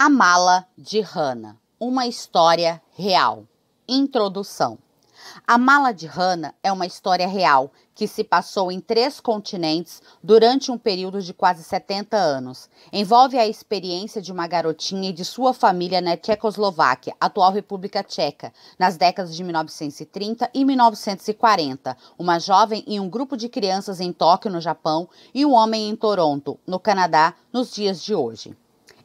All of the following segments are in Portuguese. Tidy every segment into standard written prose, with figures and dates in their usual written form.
A Mala de Hana, uma história real. Introdução. A Mala de Hana é uma história real que se passou em 3 continentes durante um período de quase 70 anos. Envolve a experiência de uma garotinha e de sua família na Tchecoslováquia, atual República Tcheca, nas décadas de 1930 e 1940, uma jovem e um grupo de crianças em Tóquio, no Japão, e um homem em Toronto, no Canadá, nos dias de hoje.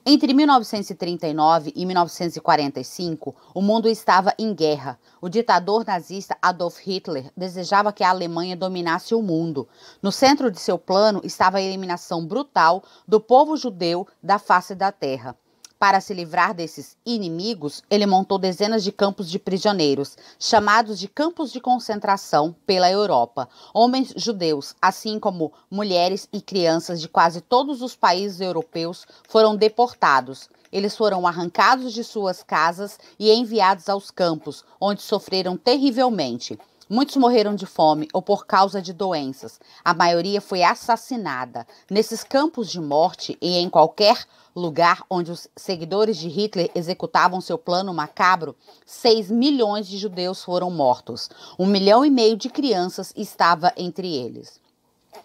Entre 1939 e 1945, o mundo estava em guerra. O ditador nazista Adolf Hitler desejava que a Alemanha dominasse o mundo. No centro de seu plano estava a eliminação brutal do povo judeu da face da terra. Para se livrar desses inimigos, ele montou dezenas de campos de prisioneiros, chamados de campos de concentração, pela Europa. Homens judeus, assim como mulheres e crianças de quase todos os países europeus, foram deportados. Eles foram arrancados de suas casas e enviados aos campos, onde sofreram terrivelmente. Muitos morreram de fome ou por causa de doenças. A maioria foi assassinada. Nesses campos de morte e em qualquer lugar onde os seguidores de Hitler executavam seu plano macabro, 6 milhões de judeus foram mortos. 1,5 milhão de crianças estava entre eles.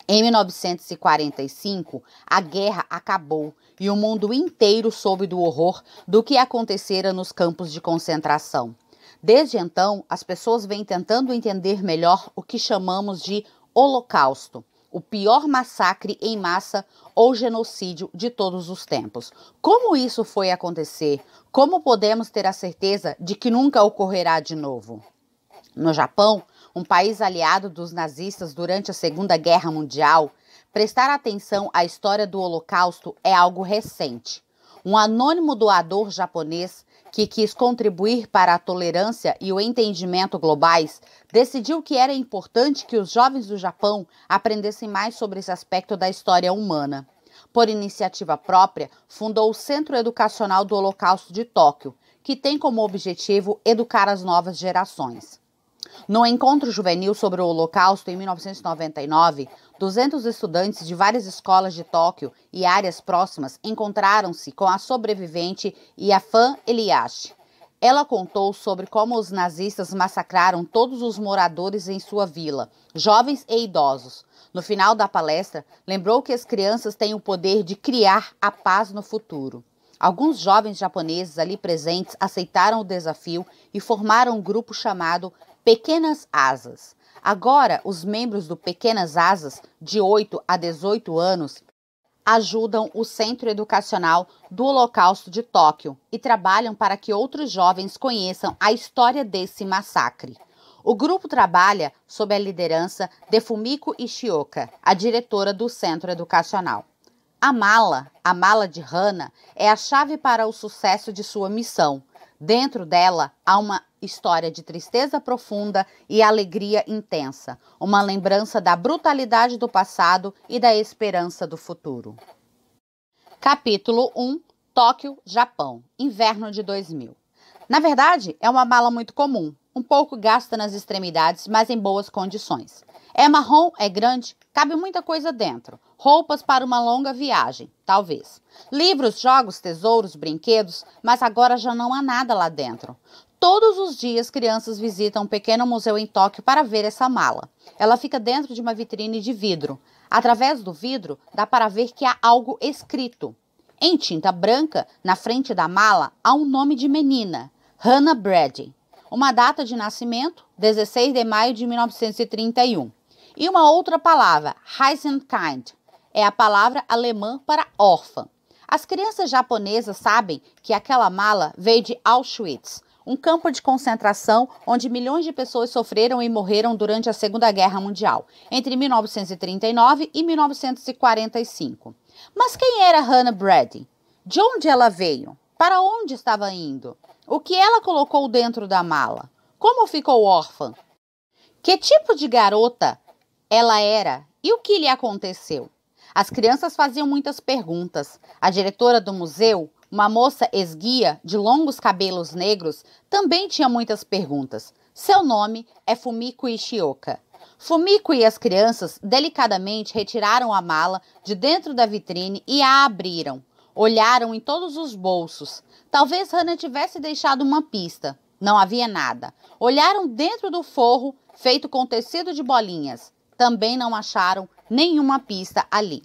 Em 1945, a guerra acabou e o mundo inteiro soube do horror do que acontecera nos campos de concentração. Desde então, as pessoas vêm tentando entender melhor o que chamamos de Holocausto, o pior massacre em massa ou genocídio de todos os tempos. Como isso foi acontecer? Como podemos ter a certeza de que nunca ocorrerá de novo? No Japão, um país aliado dos nazistas durante a Segunda Guerra Mundial, prestar atenção à história do Holocausto é algo recente. Um anônimo doador japonês que quis contribuir para a tolerância e o entendimento globais, decidiu que era importante que os jovens do Japão aprendessem mais sobre esse aspecto da história humana. Por iniciativa própria, fundou o Centro Educacional do Holocausto de Tóquio, que tem como objetivo educar as novas gerações. No encontro juvenil sobre o Holocausto em 1999, 200 estudantes de várias escolas de Tóquio e áreas próximas encontraram-se com a sobrevivente Yafan Eliashi. Ela contou sobre como os nazistas massacraram todos os moradores em sua vila, jovens e idosos. No final da palestra, lembrou que as crianças têm o poder de criar a paz no futuro. Alguns jovens japoneses ali presentes aceitaram o desafio e formaram um grupo chamado Pequenas Asas. Agora, os membros do Pequenas Asas, de 8 a 18 anos, ajudam o Centro Educacional do Holocausto de Tóquio e trabalham para que outros jovens conheçam a história desse massacre. O grupo trabalha sob a liderança de Fumiko Ishioka, a diretora do Centro Educacional. A mala de Hana, é a chave para o sucesso de sua missão. Dentro dela há uma história de tristeza profunda e alegria intensa, uma lembrança da brutalidade do passado e da esperança do futuro. Capítulo 1. Tóquio, Japão, inverno de 2000. Na verdade, é uma mala muito comum, um pouco gasta nas extremidades, mas em boas condições. É marrom, é grande, cabe muita coisa dentro. Roupas para uma longa viagem, talvez. Livros, jogos, tesouros, brinquedos, mas agora já não há nada lá dentro. Todos os dias, crianças visitam um pequeno museu em Tóquio para ver essa mala. Ela fica dentro de uma vitrine de vidro. Através do vidro, dá para ver que há algo escrito. Em tinta branca, na frente da mala, há um nome de menina, Hannah Brady. Uma data de nascimento, 16 de maio de 1931. E uma outra palavra, Heisenkind, é a palavra alemã para órfã. As crianças japonesas sabem que aquela mala veio de Auschwitz, um campo de concentração onde milhões de pessoas sofreram e morreram durante a Segunda Guerra Mundial, entre 1939 e 1945. Mas quem era Hannah Brady? De onde ela veio? Para onde estava indo? O que ela colocou dentro da mala? Como ficou órfã? Que tipo de garota ela era e o que lhe aconteceu? As crianças faziam muitas perguntas. A diretora do museu, uma moça esguia de longos cabelos negros, também tinha muitas perguntas. Seu nome é Fumiko Ishioka. Fumiko e as crianças delicadamente retiraram a mala de dentro da vitrine e a abriram. Olharam em todos os bolsos. Talvez Hannah tivesse deixado uma pista. Não havia nada. Olharam dentro do forro, feito com tecido de bolinhas. Também não acharam nenhuma pista ali.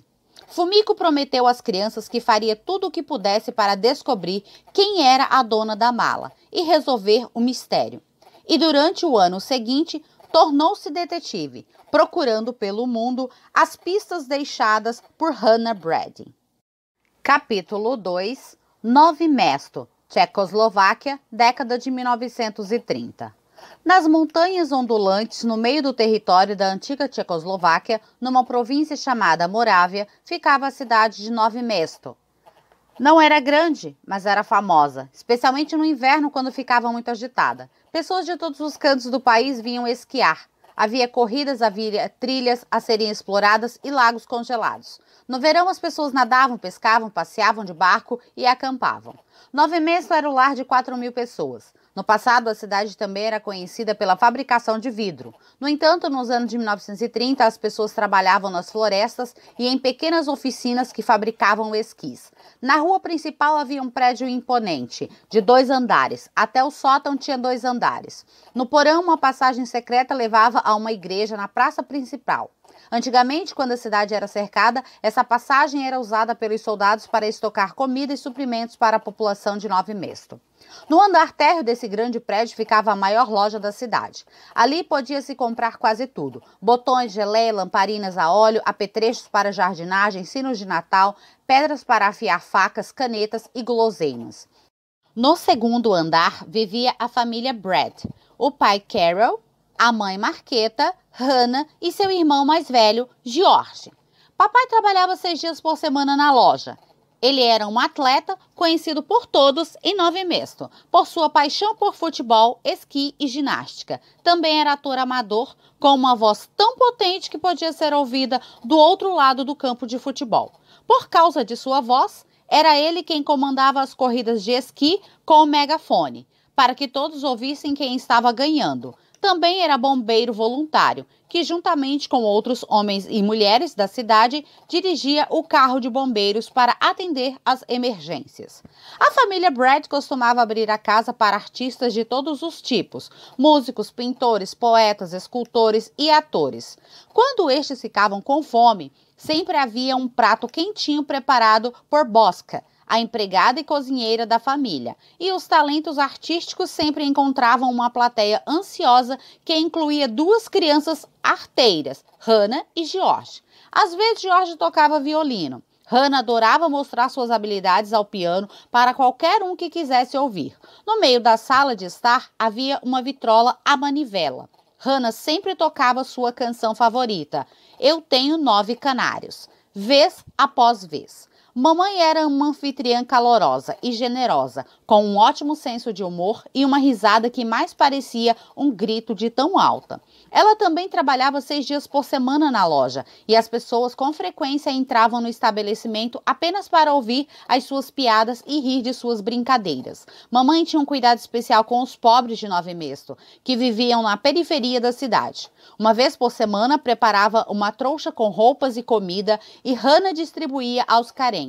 Fumiko prometeu às crianças que faria tudo o que pudesse para descobrir quem era a dona da mala e resolver o mistério. E durante o ano seguinte, tornou-se detetive, procurando pelo mundo as pistas deixadas por Hannah Brady. Capítulo 2. Novi Mesto, Tchecoslováquia, década de 1930. Nas montanhas ondulantes, no meio do território da antiga Tchecoslováquia, numa província chamada Morávia, ficava a cidade de Novi Mesto. Não era grande, mas era famosa, especialmente no inverno, quando ficava muito agitada. Pessoas de todos os cantos do país vinham esquiar. Havia corridas, havia trilhas a serem exploradas e lagos congelados. No verão, as pessoas nadavam, pescavam, passeavam de barco e acampavam. Novi Mesto era o lar de 4.000 pessoas. No passado, a cidade também era conhecida pela fabricação de vidro. No entanto, nos anos de 1930, as pessoas trabalhavam nas florestas e em pequenas oficinas que fabricavam esquis. Na rua principal havia um prédio imponente, de 2 andares. Até o sótão tinha 2 andares. No porão, uma passagem secreta levava a uma igreja na praça principal. Antigamente, quando a cidade era cercada, essa passagem era usada pelos soldados para estocar comida e suprimentos para a população de Novi Mesto. No andar térreo desse grande prédio ficava a maior loja da cidade. Ali podia-se comprar quase tudo: botões, geleia, lamparinas a óleo, apetrechos para jardinagem, sinos de Natal, pedras para afiar facas, canetas e guloseimas. No segundo andar vivia a família Brad, o pai Carol, a mãe Marqueta, Hannah e seu irmão mais velho, George. Papai trabalhava 6 dias por semana na loja. Ele era um atleta conhecido por todos em Novi Mesto, por sua paixão por futebol, esqui e ginástica. Também era ator amador, com uma voz tão potente que podia ser ouvida do outro lado do campo de futebol. Por causa de sua voz, era ele quem comandava as corridas de esqui com o megafone, para que todos ouvissem quem estava ganhando. Também era bombeiro voluntário, que juntamente com outros homens e mulheres da cidade, dirigia o carro de bombeiros para atender às emergências. A família Brad costumava abrir a casa para artistas de todos os tipos: músicos, pintores, poetas, escultores e atores. Quando estes ficavam com fome, sempre havia um prato quentinho preparado por Bosca, a empregada e cozinheira da família, e os talentos artísticos sempre encontravam uma plateia ansiosa que incluía 2 crianças arteiras, Hannah e George. Às vezes George tocava violino. Hannah adorava mostrar suas habilidades ao piano para qualquer um que quisesse ouvir. No meio da sala de estar havia uma vitrola à manivela. Hannah sempre tocava sua canção favorita, Eu Tenho 9 Canários, vez após vez. Mamãe era uma anfitriã calorosa e generosa, com um ótimo senso de humor e uma risada que mais parecia um grito de tão alta. Ela também trabalhava 6 dias por semana na loja, e as pessoas com frequência entravam no estabelecimento apenas para ouvir as suas piadas e rir de suas brincadeiras. Mamãe tinha um cuidado especial com os pobres de Novi Mesto, que viviam na periferia da cidade. Uma vez por semana preparava uma trouxa com roupas e comida e Hannah distribuía aos carentes.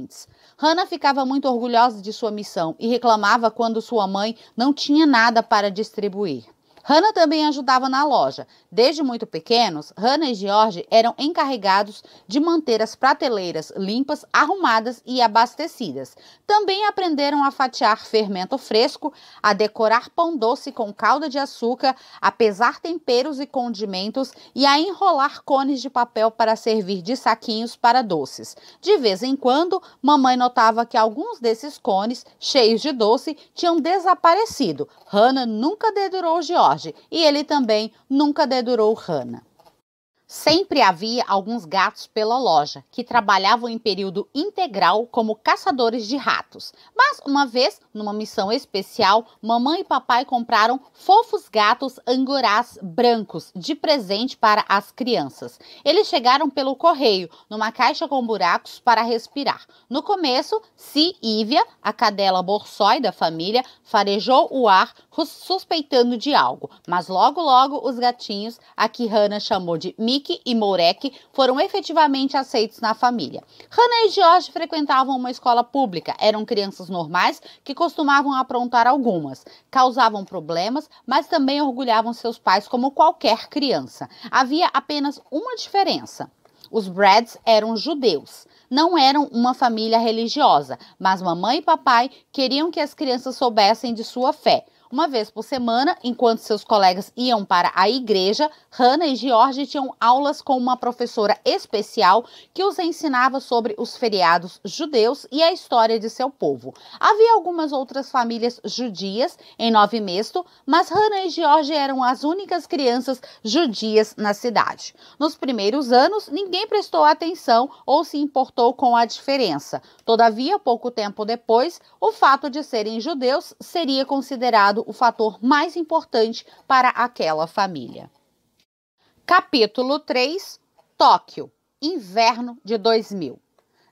Hannah ficava muito orgulhosa de sua missão e reclamava quando sua mãe não tinha nada para distribuir. Hannah também ajudava na loja. Desde muito pequenos, Hannah e George eram encarregados de manter as prateleiras limpas, arrumadas e abastecidas. Também aprenderam a fatiar fermento fresco, a decorar pão doce com calda de açúcar, a pesar temperos e condimentos e a enrolar cones de papel para servir de saquinhos para doces. De vez em quando, mamãe notava que alguns desses cones, cheios de doce, tinham desaparecido. Hannah nunca dedurou George e ele também nunca dedurou Hannah. Sempre havia alguns gatos pela loja, que trabalhavam em período integral como caçadores de ratos. Mas uma vez, numa missão especial, mamãe e papai compraram fofos gatos angorás brancos de presente para as crianças. Eles chegaram pelo correio, numa caixa com buracos para respirar. No começo, Si Ívia, a cadela borsói da família, farejou o ar, suspeitando de algo, mas logo os gatinhos, a que Hannah chamou de Mickey e Morek, foram efetivamente aceitos na família. Hannah e George frequentavam uma escola pública, eram crianças normais que costumavam aprontar algumas, causavam problemas, mas também orgulhavam seus pais como qualquer criança. Havia apenas uma diferença. Os Brads eram judeus. Não eram uma família religiosa, mas mamãe e papai queriam que as crianças soubessem de sua fé. Uma vez por semana, enquanto seus colegas iam para a igreja, Hannah e George tinham aulas com uma professora especial que os ensinava sobre os feriados judeus e a história de seu povo. Havia algumas outras famílias judias em Nove Mesto, mas Hannah e George eram as únicas crianças judias na cidade. Nos primeiros anos, ninguém prestou atenção ou se importou com a diferença. Todavia, pouco tempo depois, o fato de serem judeus seria considerado o fator mais importante para aquela família. Capítulo 3, Tóquio, inverno de 2000.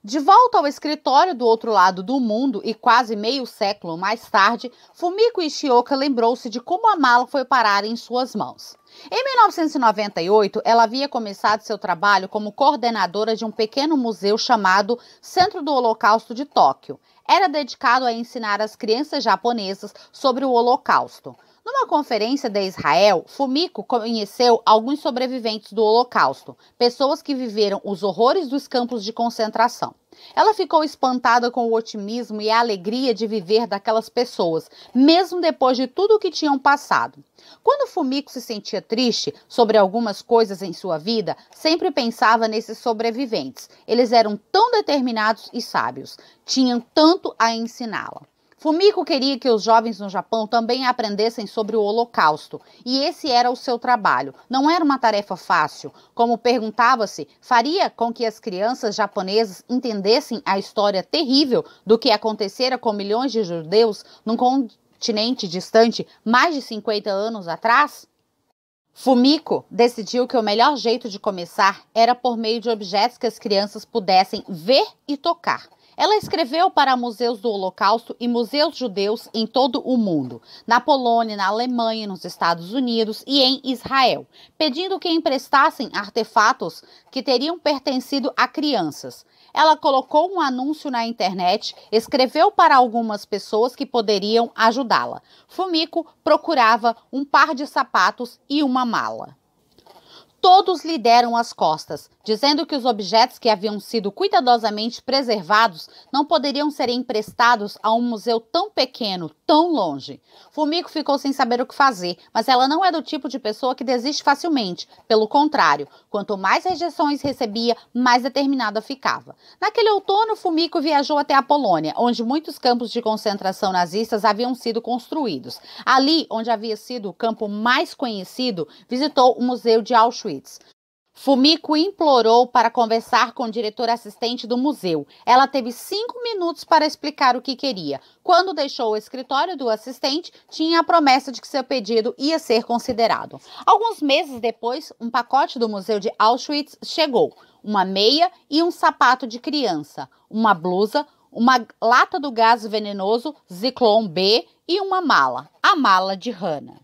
De volta ao escritório do outro lado do mundo e quase meio século mais tarde, Fumiko Ishioka lembrou-se de como a mala foi parar em suas mãos. Em 1998, ela havia começado seu trabalho como coordenadora de um pequeno museu chamado Centro do Holocausto de Tóquio. Era dedicado a ensinar as crianças japonesas sobre o Holocausto. Numa conferência de Israel, Fumiko conheceu alguns sobreviventes do Holocausto, pessoas que viveram os horrores dos campos de concentração. Ela ficou espantada com o otimismo e a alegria de viver daquelas pessoas, mesmo depois de tudo o que tinham passado. Quando Fumiko se sentia triste sobre algumas coisas em sua vida, sempre pensava nesses sobreviventes. Eles eram tão determinados e sábios, tinham tanto a ensiná-la. Fumiko queria que os jovens no Japão também aprendessem sobre o Holocausto, e esse era o seu trabalho. Não era uma tarefa fácil, como perguntava-se, faria com que as crianças japonesas entendessem a história terrível do que acontecera com milhões de judeus num continente distante mais de 50 anos atrás? Fumiko decidiu que o melhor jeito de começar era por meio de objetos que as crianças pudessem ver e tocar. Ela escreveu para museus do Holocausto e museus judeus em todo o mundo, na Polônia, na Alemanha, nos Estados Unidos e em Israel, pedindo que emprestassem artefatos que teriam pertencido a crianças. Ela colocou um anúncio na internet, escreveu para algumas pessoas que poderiam ajudá-la. Fumiko procurava um par de sapatos e uma mala. Todos lhe deram as costas, dizendo que os objetos que haviam sido cuidadosamente preservados não poderiam ser emprestados a um museu tão pequeno, tão longe. Fumiko ficou sem saber o que fazer, mas ela não é do tipo de pessoa que desiste facilmente. Pelo contrário, quanto mais rejeições recebia, mais determinada ficava. Naquele outono, Fumiko viajou até a Polônia, onde muitos campos de concentração nazistas haviam sido construídos. Ali, onde havia sido o campo mais conhecido, visitou o Museu de Auschwitz. Fumiko implorou para conversar com o diretor assistente do museu. Ela teve 5 minutos para explicar o que queria. Quando deixou o escritório do assistente, tinha a promessa de que seu pedido ia ser considerado. Alguns meses depois, um pacote do Museu de Auschwitz chegou. Uma meia e um sapato de criança, uma blusa, uma lata do gás venenoso Zyklon B e uma mala, a mala de Hannah.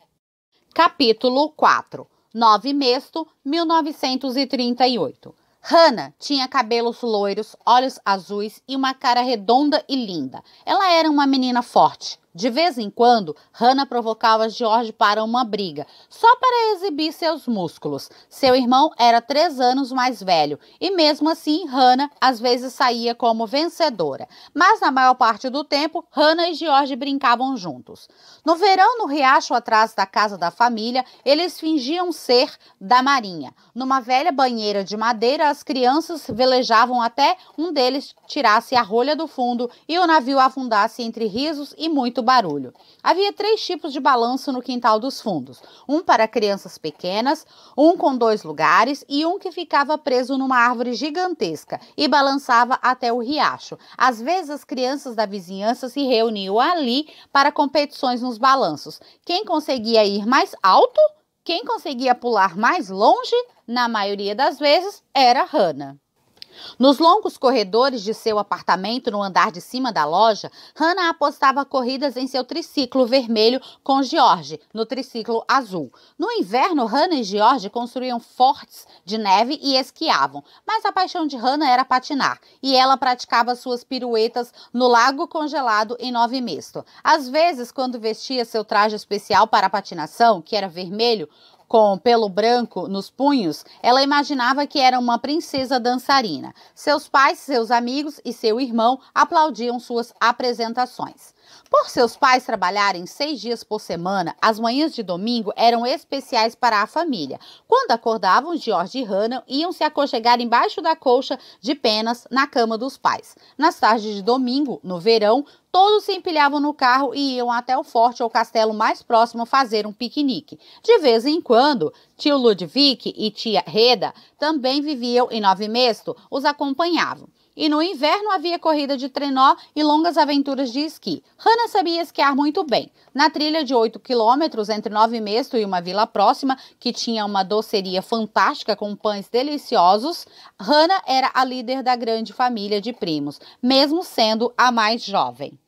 Capítulo 4. Nove Mesto, 1938. Hannah tinha cabelos loiros, olhos azuis e uma cara redonda e linda. Ela era uma menina forte. De vez em quando, Hannah provocava George para uma briga, só para exibir seus músculos. Seu irmão era 3 anos mais velho, e mesmo assim, Hannah às vezes saía como vencedora. Mas na maior parte do tempo, Hannah e George brincavam juntos. No verão, no riacho atrás da casa da família, eles fingiam ser da marinha. Numa velha banheira de madeira, as crianças velejavam até um deles tirasse a rolha do fundo e o navio afundasse entre risos e muito barulho. Havia 3 tipos de balanço no quintal dos fundos. Um para crianças pequenas, um com 2 lugares e um que ficava preso numa árvore gigantesca e balançava até o riacho. Às vezes as crianças da vizinhança se reuniam ali para competições nos balanços. Quem conseguia ir mais alto? Quem conseguia pular mais longe? Na maioria das vezes era Hannah. Nos longos corredores de seu apartamento no andar de cima da loja, Hannah apostava corridas em seu triciclo vermelho com George, no triciclo azul. No inverno, Hannah e George construíam fortes de neve e esquiavam, mas a paixão de Hannah era patinar, e ela praticava suas piruetas no lago congelado em Nove Mesto. Às vezes, quando vestia seu traje especial para a patinação, que era vermelho, com pelo branco nos punhos, ela imaginava que era uma princesa dançarina. Seus pais, seus amigos e seu irmão aplaudiam suas apresentações. Por seus pais trabalharem 6 dias por semana, as manhãs de domingo eram especiais para a família. Quando acordavam, George e Hannah iam se aconchegar embaixo da colcha de penas na cama dos pais. Nas tardes de domingo, no verão, todos se empilhavam no carro e iam até o forte ou castelo mais próximo fazer um piquenique. De vez em quando, tio Ludwig e tia Reda também viviam em Nove Mesto, os acompanhavam. E no inverno havia corrida de trenó e longas aventuras de esqui. Hannah sabia esquiar muito bem. Na trilha de 8 quilômetros entre Nove Mesto e uma vila próxima, que tinha uma doceria fantástica com pães deliciosos, Hannah era a líder da grande família de primos, mesmo sendo a mais jovem.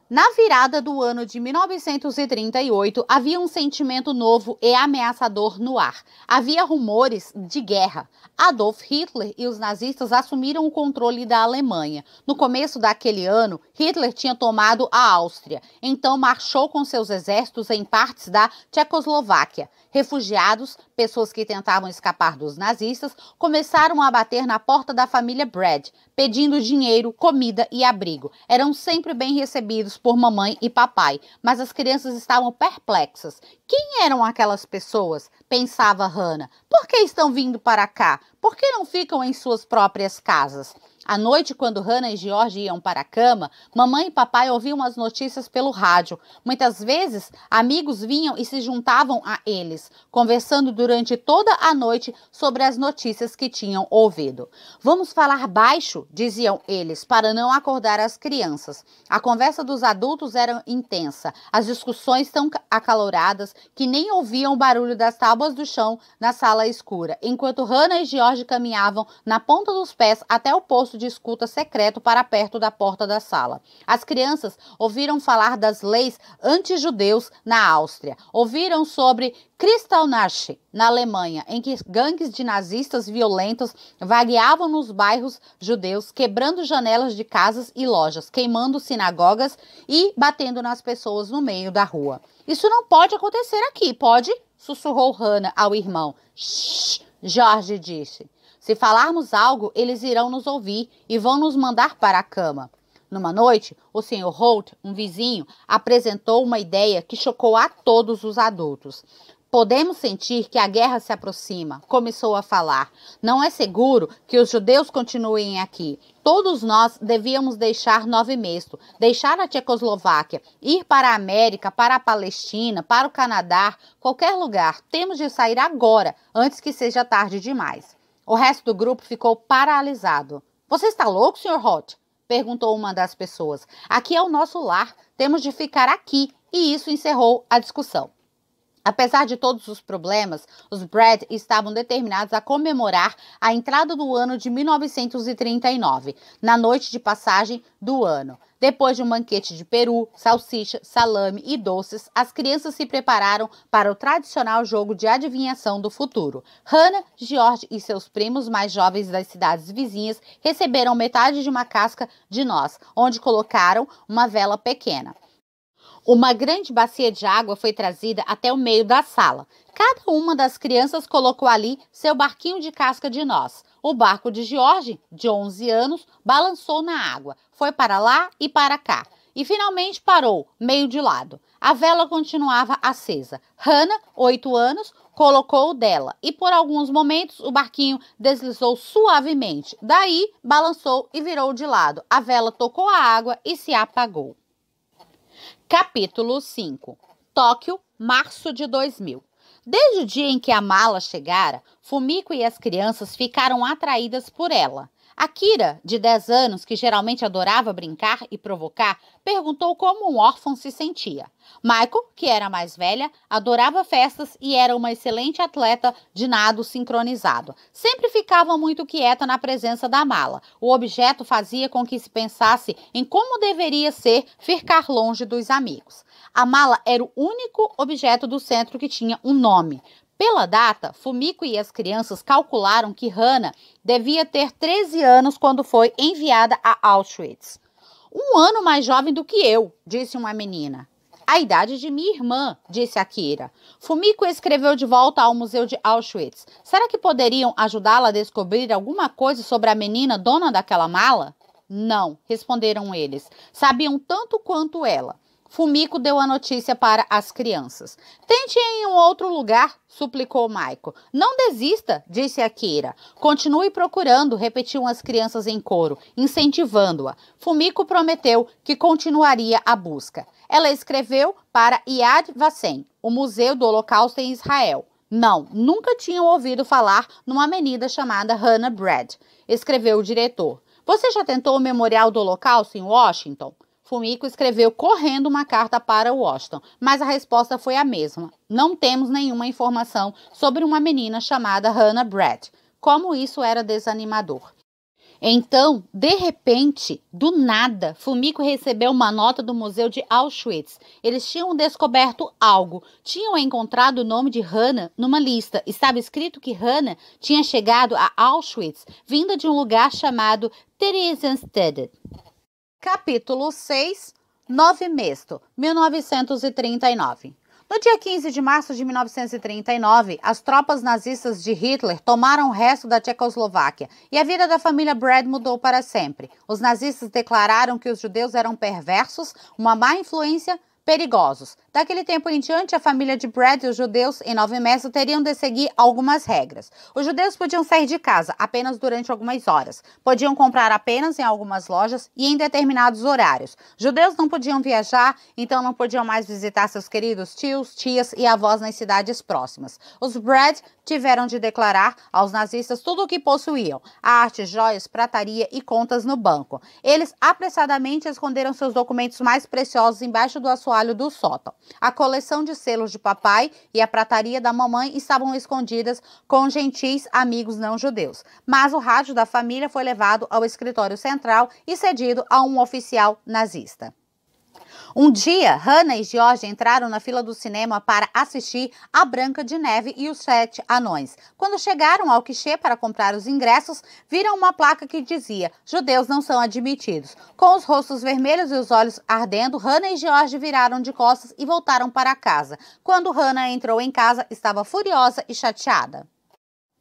Na virada do ano de 1938, havia um sentimento novo e ameaçador no ar. Havia rumores de guerra. Adolf Hitler e os nazistas assumiram o controle da Alemanha. No começo daquele ano, Hitler tinha tomado a Áustria, então marchou com seus exércitos em partes da Tchecoslováquia. Refugiados, pessoas que tentavam escapar dos nazistas, começaram a bater na porta da família Brad, pedindo dinheiro, comida e abrigo. Eram sempre bem recebidos por mamãe e papai, mas as crianças estavam perplexas. Quem eram aquelas pessoas? Pensava Hannah. Por que estão vindo para cá? Por que não ficam em suas próprias casas? À noite, quando Hannah e George iam para a cama, mamãe e papai ouviam as notícias pelo rádio. Muitas vezes, amigos vinham e se juntavam a eles, conversando durante toda a noite sobre as notícias que tinham ouvido. Vamos falar baixo, diziam eles, para não acordar as crianças. A conversa dos adultos era intensa, as discussões tão acaloradas que nem ouviam o barulho das tábuas do chão na sala escura, enquanto Hannah e George caminhavam na ponta dos pés até o posto de escuta secreto para perto da porta da sala. As crianças ouviram falar das leis anti-judeus na Áustria, ouviram sobre Kristallnacht na Alemanha, em que gangues de nazistas violentos vagueavam nos bairros judeus, quebrando janelas de casas e lojas, queimando sinagogas e batendo nas pessoas no meio da rua. Isso não pode acontecer aqui, pode? Sussurrou Hannah ao irmão. Shhh, George disse. Se falarmos algo, eles irão nos ouvir e vão nos mandar para a cama. Numa noite, o Sr. Holt, um vizinho, apresentou uma ideia que chocou a todos os adultos. Podemos sentir que a guerra se aproxima, começou a falar. Não é seguro que os judeus continuem aqui. Todos nós devíamos deixar Nove Mesto, deixar a Tchecoslováquia, ir para a América, para a Palestina, para o Canadá, qualquer lugar. Temos de sair agora, antes que seja tarde demais. O resto do grupo ficou paralisado. Você está louco, Sr. Holt? Perguntou uma das pessoas. Aqui é o nosso lar, temos de ficar aqui. E isso encerrou a discussão. Apesar de todos os problemas, os Brad estavam determinados a comemorar a entrada do ano de 1939, na noite de passagem do ano. Depois de um banquete de peru, salsicha, salame e doces, as crianças se prepararam para o tradicional jogo de adivinhação do futuro. Hannah, George e seus primos mais jovens das cidades vizinhas receberam metade de uma casca de noz, onde colocaram uma vela pequena. Uma grande bacia de água foi trazida até o meio da sala. Cada uma das crianças colocou ali seu barquinho de casca de noz. O barco de George, de 11 anos, balançou na água. Foi para lá e para cá. E finalmente parou, meio de lado. A vela continuava acesa. Hannah, 8 anos, colocou o dela. E por alguns momentos o barquinho deslizou suavemente. Daí, balançou e virou de lado. A vela tocou a água e se apagou. Capítulo 5. Tóquio, março de 2000. Desde o dia em que a mala chegara, Fumiko e as crianças ficaram atraídas por ela. Akira, de 10 anos, que geralmente adorava brincar e provocar, perguntou como um órfão se sentia. Michael, que era mais velha, adorava festas e era uma excelente atleta de nado sincronizado. Sempre ficava muito quieta na presença da mala. O objeto fazia com que se pensasse em como deveria ser ficar longe dos amigos. A mala era o único objeto do centro que tinha um nome. Pela data, Fumiko e as crianças calcularam que Hana devia ter 13 anos quando foi enviada a Auschwitz. Um ano mais jovem do que eu, disse uma menina. A idade de minha irmã, disse Akira. Fumiko escreveu de volta ao Museu de Auschwitz. Será que poderiam ajudá-la a descobrir alguma coisa sobre a menina dona daquela mala? Não, responderam eles. Sabiam tanto quanto ela. Fumiko deu a notícia para as crianças. Tente em um outro lugar, suplicou Michael. Não desista, disse Akira. Continue procurando, repetiam as crianças em coro, incentivando-a. Fumiko prometeu que continuaria a busca. Ela escreveu para Yad Vashem, o Museu do Holocausto em Israel. Não, nunca tinham ouvido falar numa menina chamada Hannah Brad, escreveu o diretor. Você já tentou o Memorial do Holocausto em Washington? Fumiko escreveu correndo uma carta para Washington, mas a resposta foi a mesma. Não temos nenhuma informação sobre uma menina chamada Hannah Brad. Como isso era desanimador. Então, de repente, do nada, Fumiko recebeu uma nota do Museu de Auschwitz. Eles tinham descoberto algo. Tinham encontrado o nome de Hannah numa lista. Estava escrito que Hannah tinha chegado a Auschwitz, vinda de um lugar chamado Theresienstadt. Capítulo 6, Nove Mesto, 1939. No dia 15 de março de 1939, as tropas nazistas de Hitler tomaram o resto da Tchecoslováquia e a vida da família Brad mudou para sempre. Os nazistas declararam que os judeus eram perversos, uma má influência, perigosos. Daquele tempo em diante, a família de Brad e os judeus em Nove Mesto teriam de seguir algumas regras. Os judeus podiam sair de casa apenas durante algumas horas. Podiam comprar apenas em algumas lojas e em determinados horários. Judeus não podiam viajar, então não podiam mais visitar seus queridos tios, tias e avós nas cidades próximas. Os Brad tiveram de declarar aos nazistas tudo o que possuíam: arte, joias, prataria e contas no banco. Eles apressadamente esconderam seus documentos mais preciosos embaixo do assoalho do sótão. A coleção de selos de papai e a prataria da mamãe estavam escondidas com gentis amigos não judeus. Mas o rádio da família foi levado ao escritório central e cedido a um oficial nazista. Um dia, Hannah e George entraram na fila do cinema para assistir A Branca de Neve e os Sete Anões. Quando chegaram ao guichê para comprar os ingressos, viram uma placa que dizia: judeus não são admitidos. Com os rostos vermelhos e os olhos ardendo, Hannah e George viraram de costas e voltaram para casa. Quando Hannah entrou em casa, estava furiosa e chateada.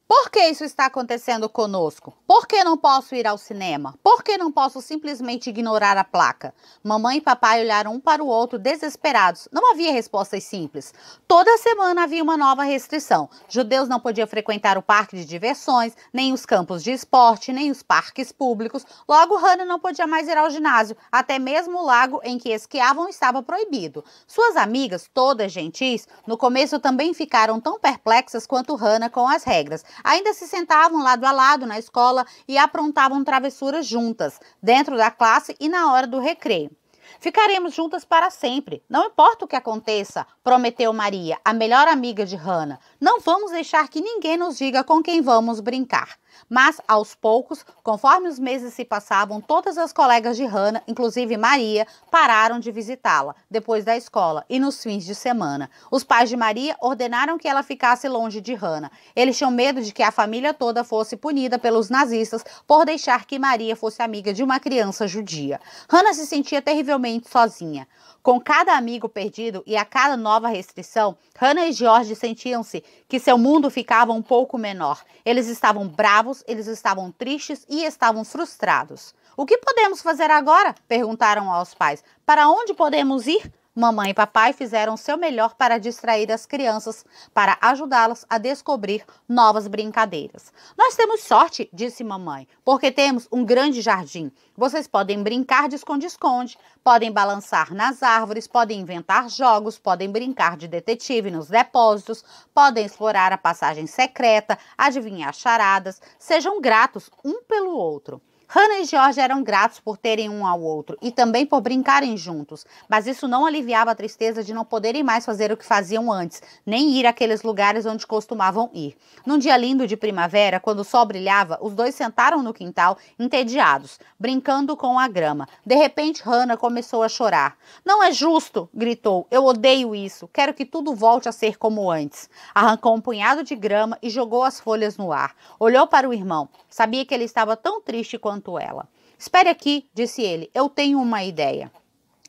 Por que isso está acontecendo conosco? Por que não posso ir ao cinema? Por que não posso simplesmente ignorar a placa? Mamãe e papai olharam um para o outro desesperados. Não havia respostas simples. Toda semana havia uma nova restrição. Judeus não podiam frequentar o parque de diversões, nem os campos de esporte, nem os parques públicos. Logo, Hannah não podia mais ir ao ginásio. Até mesmo o lago em que esquiavam estava proibido. Suas amigas, todas gentis, no começo também ficaram tão perplexas quanto Hannah com as regras. Ainda se sentavam lado a lado na escola e aprontavam travessuras juntas, dentro da classe e na hora do recreio. Ficaremos juntas para sempre, não importa o que aconteça, prometeu Maria, a melhor amiga de Hannah. Não vamos deixar que ninguém nos diga com quem vamos brincar. Mas, aos poucos, conforme os meses se passavam, todas as colegas de Hannah, inclusive Maria, pararam de visitá-la, depois da escola e nos fins de semana. Os pais de Maria ordenaram que ela ficasse longe de Hannah. Eles tinham medo de que a família toda fosse punida pelos nazistas por deixar que Maria fosse amiga de uma criança judia. Hannah se sentia terrivelmente sozinha. Com cada amigo perdido e a cada nova restrição, Hannah e George sentiam-se que seu mundo ficava um pouco menor. Eles estavam bravos, eles estavam tristes e estavam frustrados. O que podemos fazer agora? Perguntaram aos pais. Para onde podemos ir? Mamãe e papai fizeram o seu melhor para distrair as crianças, para ajudá-las a descobrir novas brincadeiras. Nós temos sorte, disse mamãe, porque temos um grande jardim. Vocês podem brincar de esconde-esconde, podem balançar nas árvores, podem inventar jogos, podem brincar de detetive nos depósitos, podem explorar a passagem secreta, adivinhar charadas. Sejam gratos um pelo outro. Hannah e George eram gratos por terem um ao outro e também por brincarem juntos, mas isso não aliviava a tristeza de não poderem mais fazer o que faziam antes, nem ir àqueles lugares onde costumavam ir. Num dia lindo de primavera, quando o sol brilhava, os dois sentaram no quintal, entediados, brincando com a grama. De repente, Hannah começou a chorar. "Não é justo!" gritou. "Eu odeio isso. Quero que tudo volte a ser como antes." Arrancou um punhado de grama e jogou as folhas no ar. Olhou para o irmão. Sabia que ele estava tão triste quanto ela. "Espere aqui", disse ele, "eu tenho uma ideia."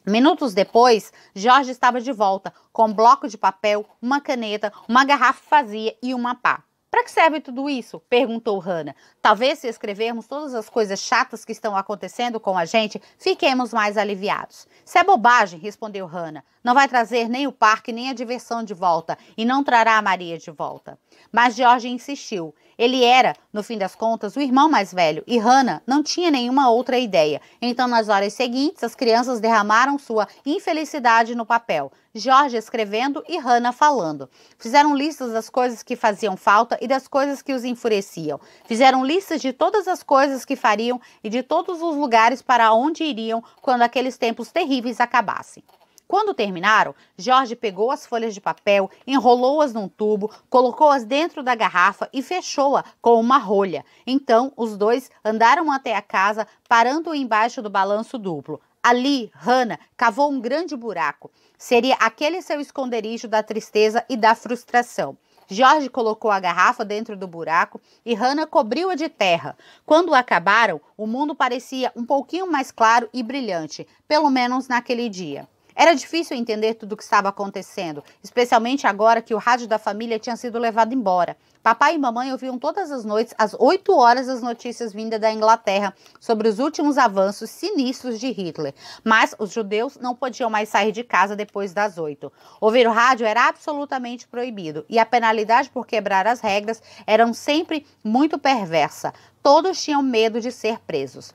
Minutos depois, George estava de volta, com um bloco de papel, uma caneta, uma garrafa vazia e uma pá. "Para que serve tudo isso?" perguntou Hannah. "Talvez se escrevermos todas as coisas chatas que estão acontecendo com a gente, fiquemos mais aliviados." "Isso é bobagem", respondeu Hannah. "Não vai trazer nem o parque nem a diversão de volta e não trará a Maria de volta." Mas George insistiu. Ele era, no fim das contas, o irmão mais velho e Hannah não tinha nenhuma outra ideia. Então, nas horas seguintes, as crianças derramaram sua infelicidade no papel. George escrevendo e Hannah falando. Fizeram listas das coisas que faziam falta e das coisas que os enfureciam. Fizeram listas de todas as coisas que fariam e de todos os lugares para onde iriam quando aqueles tempos terríveis acabassem. Quando terminaram, George pegou as folhas de papel, enrolou-as num tubo, colocou-as dentro da garrafa e fechou-a com uma rolha. Então, os dois andaram até a casa, parando embaixo do balanço duplo. Ali, Hannah cavou um grande buraco. Seria aquele seu esconderijo da tristeza e da frustração. George colocou a garrafa dentro do buraco e Hannah cobriu-a de terra. Quando acabaram, o mundo parecia um pouquinho mais claro e brilhante, pelo menos naquele dia. Era difícil entender tudo o que estava acontecendo, especialmente agora que o rádio da família tinha sido levado embora. Papai e mamãe ouviam todas as noites, às 8 horas, as notícias vindas da Inglaterra sobre os últimos avanços sinistros de Hitler. Mas os judeus não podiam mais sair de casa depois das 8. Ouvir o rádio era absolutamente proibido e a penalidade por quebrar as regras era sempre muito perversa. Todos tinham medo de ser presos.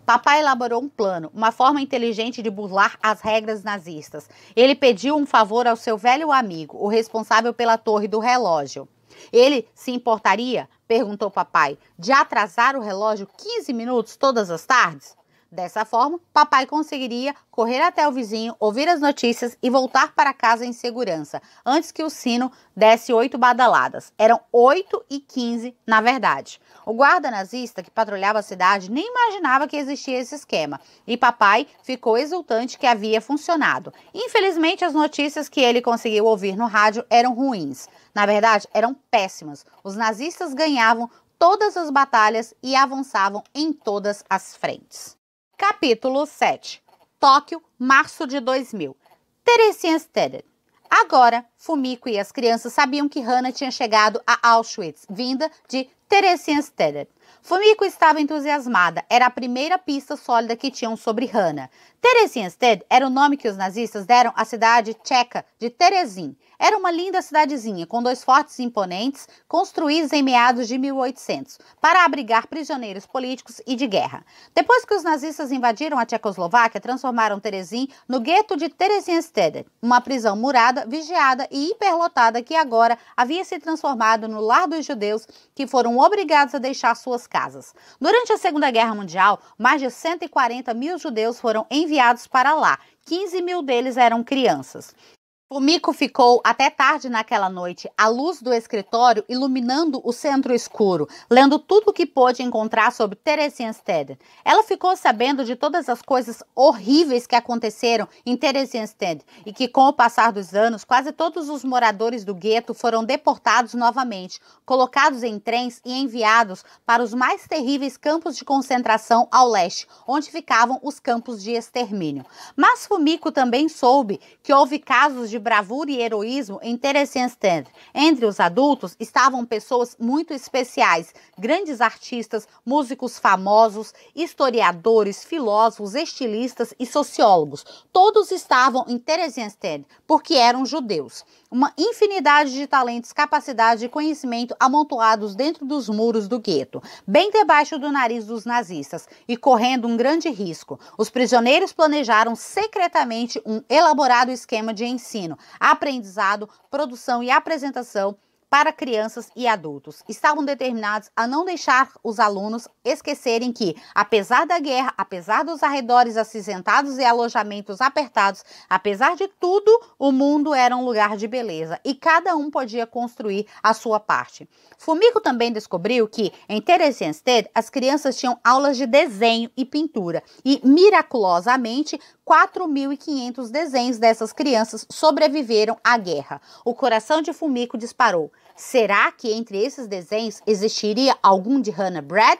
Papai elaborou um plano, uma forma inteligente de burlar as regras nazistas. Ele pediu um favor ao seu velho amigo, o responsável pela torre do relógio. "Ele se importaria?" perguntou papai, "de atrasar o relógio 15 minutos todas as tardes?" Dessa forma, papai conseguiria correr até o vizinho, ouvir as notícias e voltar para casa em segurança, antes que o sino desse 8 badaladas. Eram 8h15, na verdade. O guarda nazista que patrulhava a cidade nem imaginava que existia esse esquema, e papai ficou exultante que havia funcionado. Infelizmente, as notícias que ele conseguiu ouvir no rádio eram ruins. Na verdade, eram péssimas. Os nazistas ganhavam todas as batalhas e avançavam em todas as frentes. Capítulo 7. Tóquio, março de 2000. Theresienstadt. Agora, Fumiko e as crianças sabiam que Hannah tinha chegado a Auschwitz, vinda de Theresienstadt. Fumiko estava entusiasmada. Era a primeira pista sólida que tinham sobre Hannah. Theresienstadt era o nome que os nazistas deram à cidade tcheca de Terezin. Era uma linda cidadezinha com 2 fortes imponentes construídos em meados de 1800 para abrigar prisioneiros políticos e de guerra. Depois que os nazistas invadiram a Tchecoslováquia, transformaram Terezin no gueto de Theresienstadt, uma prisão murada, vigiada e hiperlotada que agora havia se transformado no lar dos judeus que foram obrigados a deixar suas casas. Durante a Segunda Guerra Mundial, mais de 140 mil judeus foram enviados para lá. 15 mil deles eram crianças. Fumiko ficou até tarde naquela noite, à luz do escritório iluminando o centro escuro, lendo tudo o que pôde encontrar sobre Theresienstadt. Ela ficou sabendo de todas as coisas horríveis que aconteceram em Theresienstadt e que, com o passar dos anos, quase todos os moradores do gueto foram deportados novamente, colocados em trens e enviados para os mais terríveis campos de concentração ao leste, onde ficavam os campos de extermínio. Mas Fumiko também soube que houve casos de de bravura e heroísmo em Theresienstadt. Entre os adultos estavam pessoas muito especiais, grandes artistas, músicos famosos, historiadores, filósofos, estilistas e sociólogos. Todos estavam em Theresienstadt porque eram judeus. Uma infinidade de talentos, capacidade e conhecimento amontoados dentro dos muros do gueto, bem debaixo do nariz dos nazistas e correndo um grande risco. Os prisioneiros planejaram secretamente um elaborado esquema de ensino, aprendizado, produção e apresentação para crianças e adultos. Estavam determinados a não deixar os alunos esquecerem que, apesar da guerra, apesar dos arredores acinzentados e alojamentos apertados, apesar de tudo, o mundo era um lugar de beleza e cada um podia construir a sua parte. Fumiko também descobriu que, em Theresienstadt, as crianças tinham aulas de desenho e pintura e, miraculosamente, 4.500 desenhos dessas crianças sobreviveram à guerra. O coração de Fumiko disparou. Será que entre esses desenhos existiria algum de Hannah Brad?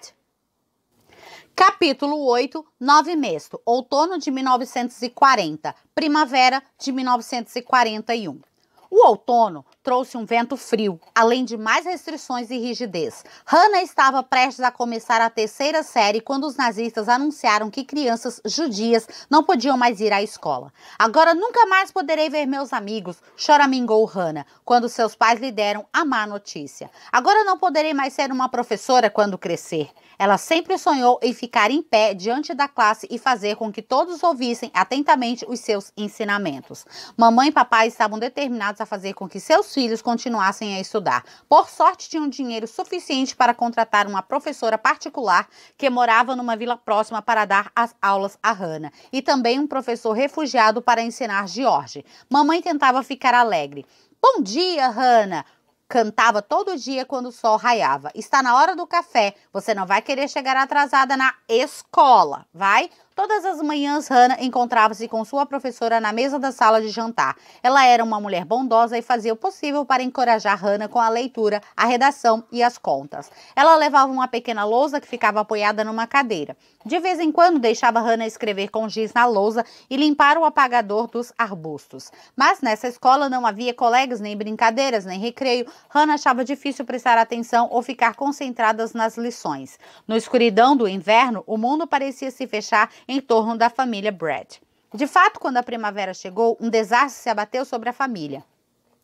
Capítulo 8, Nove Mesto, outono de 1940, primavera de 1941. O outono trouxe um vento frio, além de mais restrições e rigidez. Hannah estava prestes a começar a terceira série quando os nazistas anunciaram que crianças judias não podiam mais ir à escola. Agora nunca mais poderei ver meus amigos, choramingou Hannah, quando seus pais lhe deram a má notícia. Agora não poderei mais ser uma professora quando crescer. Ela sempre sonhou em ficar em pé diante da classe e fazer com que todos ouvissem atentamente os seus ensinamentos. Mamãe e papai estavam determinados a fazer com que seus filhos continuassem a estudar. Por sorte, tinham dinheiro suficiente para contratar uma professora particular que morava numa vila próxima para dar as aulas a Hannah, e também um professor refugiado para ensinar George. Mamãe tentava ficar alegre. Bom dia, Hannah! Cantava todo dia quando o sol raiava. Está na hora do café. Você não vai querer chegar atrasada na escola, vai? Todas as manhãs, Hannah encontrava-se com sua professora na mesa da sala de jantar. Ela era uma mulher bondosa e fazia o possível para encorajar Hannah com a leitura, a redação e as contas. Ela levava uma pequena lousa que ficava apoiada numa cadeira. De vez em quando, deixava Hannah escrever com giz na lousa e limpar o apagador dos arbustos. Mas nessa escola não havia colegas, nem brincadeiras, nem recreio. Hannah achava difícil prestar atenção ou ficar concentradas nas lições. Na escuridão do inverno, o mundo parecia se fechar em torno da família Brad. De fato, quando a primavera chegou, um desastre se abateu sobre a família.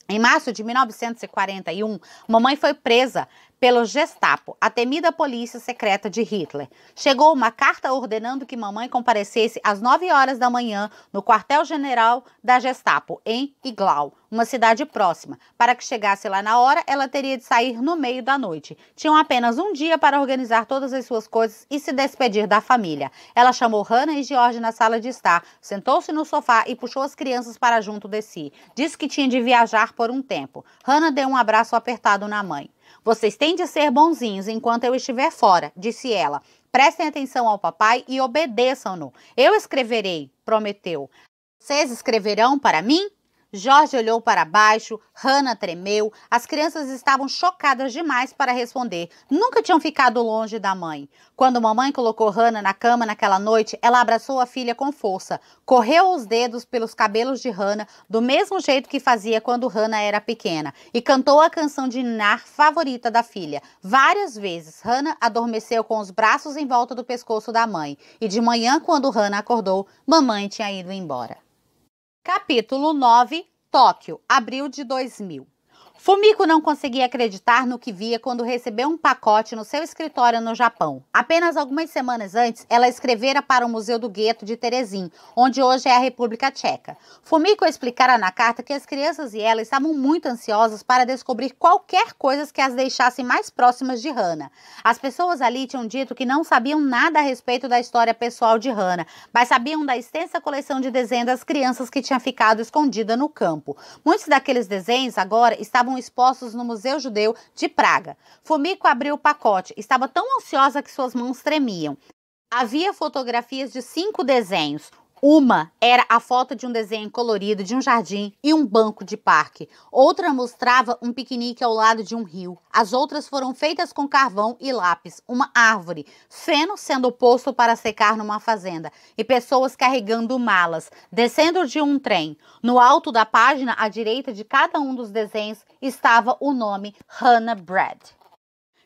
Em março de 1941, mamãe foi presa pelo Gestapo, a temida polícia secreta de Hitler. Chegou uma carta ordenando que mamãe comparecesse às 9 horas da manhã no quartel-general da Gestapo, em Iglau, uma cidade próxima. Para que chegasse lá na hora, ela teria de sair no meio da noite. Tinham apenas um dia para organizar todas as suas coisas e se despedir da família. Ela chamou Hannah e George na sala de estar, sentou-se no sofá e puxou as crianças para junto de si. Disse que tinha de viajar por um tempo. Hannah deu um abraço apertado na mãe. Vocês têm de ser bonzinhos enquanto eu estiver fora, disse ela. Prestem atenção ao papai e obedeçam-no. Eu escreverei, prometeu. Vocês escreverão para mim? George olhou para baixo, Hannah tremeu. As crianças estavam chocadas demais para responder. Nunca tinham ficado longe da mãe. Quando mamãe colocou Hannah na cama naquela noite, ela abraçou a filha com força. Correu os dedos pelos cabelos de Hannah, do mesmo jeito que fazia quando Hannah era pequena, e cantou a canção de ninar favorita da filha. Várias vezes, Hannah adormeceu com os braços em volta do pescoço da mãe. E de manhã, quando Hannah acordou, mamãe tinha ido embora. Capítulo 9, Tóquio, abril de 2000. Fumiko não conseguia acreditar no que via quando recebeu um pacote no seu escritório no Japão. Apenas algumas semanas antes, ela escrevera para o Museu do Gueto de Terezin, onde hoje é a República Tcheca. Fumiko explicara na carta que as crianças e ela estavam muito ansiosas para descobrir qualquer coisa que as deixasse mais próximas de Hannah. As pessoas ali tinham dito que não sabiam nada a respeito da história pessoal de Hannah, mas sabiam da extensa coleção de desenhos das crianças que tinha ficado escondida no campo. Muitos daqueles desenhos agora estavam expostos no Museu Judeu de Praga. Fumiko abriu o pacote. Estava tão ansiosa que suas mãos tremiam. Havia fotografias de 5 desenhos. Uma era a foto de um desenho colorido de um jardim e um banco de parque. Outra mostrava um piquenique ao lado de um rio. As outras foram feitas com carvão e lápis, uma árvore, feno sendo posto para secar numa fazenda e pessoas carregando malas, descendo de um trem. No alto da página, à direita de cada um dos desenhos, estava o nome Hannah Brad.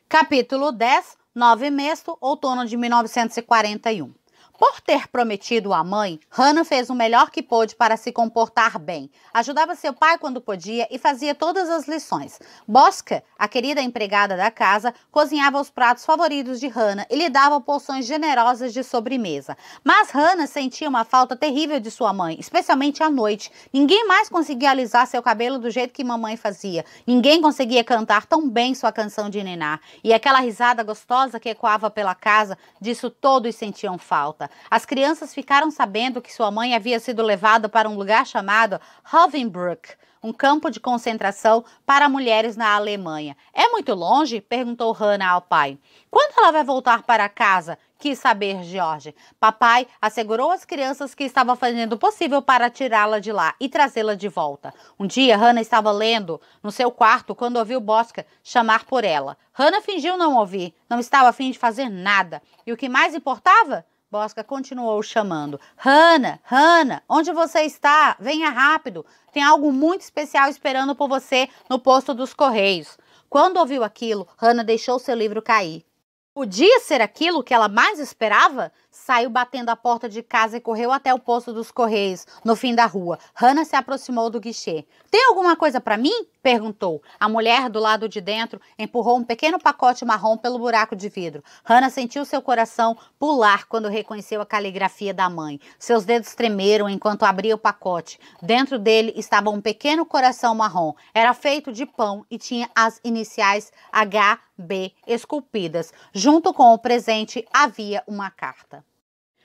Capítulo 10, 9 Mesto, outono de 1941. Por ter prometido à mãe, Hannah fez o melhor que pôde para se comportar bem. Ajudava seu pai quando podia e fazia todas as lições. Bosca, a querida empregada da casa, cozinhava os pratos favoritos de Hannah e lhe dava porções generosas de sobremesa. Mas Hannah sentia uma falta terrível de sua mãe, especialmente à noite. Ninguém mais conseguia alisar seu cabelo do jeito que mamãe fazia. Ninguém conseguia cantar tão bem sua canção de ninar. E aquela risada gostosa que ecoava pela casa, disso todos sentiam falta. As crianças ficaram sabendo que sua mãe havia sido levada para um lugar chamado Hovenbroek, um campo de concentração para mulheres na Alemanha. É muito longe? Perguntou Hannah ao pai. Quando ela vai voltar para casa? Quis saber George. Papai assegurou às crianças que estava fazendo o possível para tirá-la de lá e trazê-la de volta. Um dia, Hannah estava lendo no seu quarto quando ouviu Bosca chamar por ela. Hannah fingiu não ouvir, não estava a fim de fazer nada. E o que mais importava? Bosca continuou chamando. Hannah, Hannah, onde você está? Venha rápido. Tem algo muito especial esperando por você no posto dos Correios. Quando ouviu aquilo, Hannah deixou seu livro cair. Podia ser aquilo que ela mais esperava? Saiu batendo a porta de casa e correu até o posto dos Correios, no fim da rua. Hannah se aproximou do guichê. Tem alguma coisa para mim? Perguntou. A mulher do lado de dentro empurrou um pequeno pacote marrom pelo buraco de vidro. Hannah sentiu seu coração pular quando reconheceu a caligrafia da mãe. Seus dedos tremeram enquanto abria o pacote. Dentro dele estava um pequeno coração marrom. Era feito de pão e tinha as iniciais HB esculpidas. Junto com o presente havia uma carta.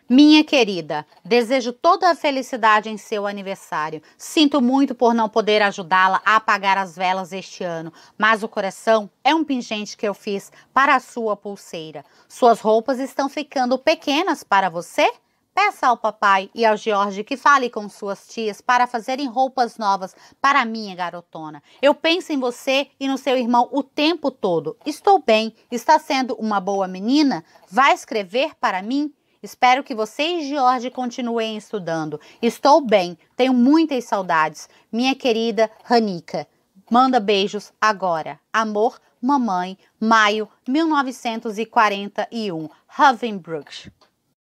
Minha querida, desejo toda a felicidade em seu aniversário. Sinto muito por não poder ajudá-la a apagar as velas este ano, mas o coração é um pingente que eu fiz para a sua pulseira. Suas roupas estão ficando pequenas para você? Peça ao papai e ao George que fale com suas tias para fazerem roupas novas para a minha garotona. Eu penso em você e no seu irmão o tempo todo. Estou bem. Está sendo uma boa menina? Vai escrever para mim? Espero que você e George continuem estudando. Estou bem, tenho muitas saudades. Minha querida Hanika. Manda beijos agora. Amor, mamãe, maio 1941, Hovenbroek.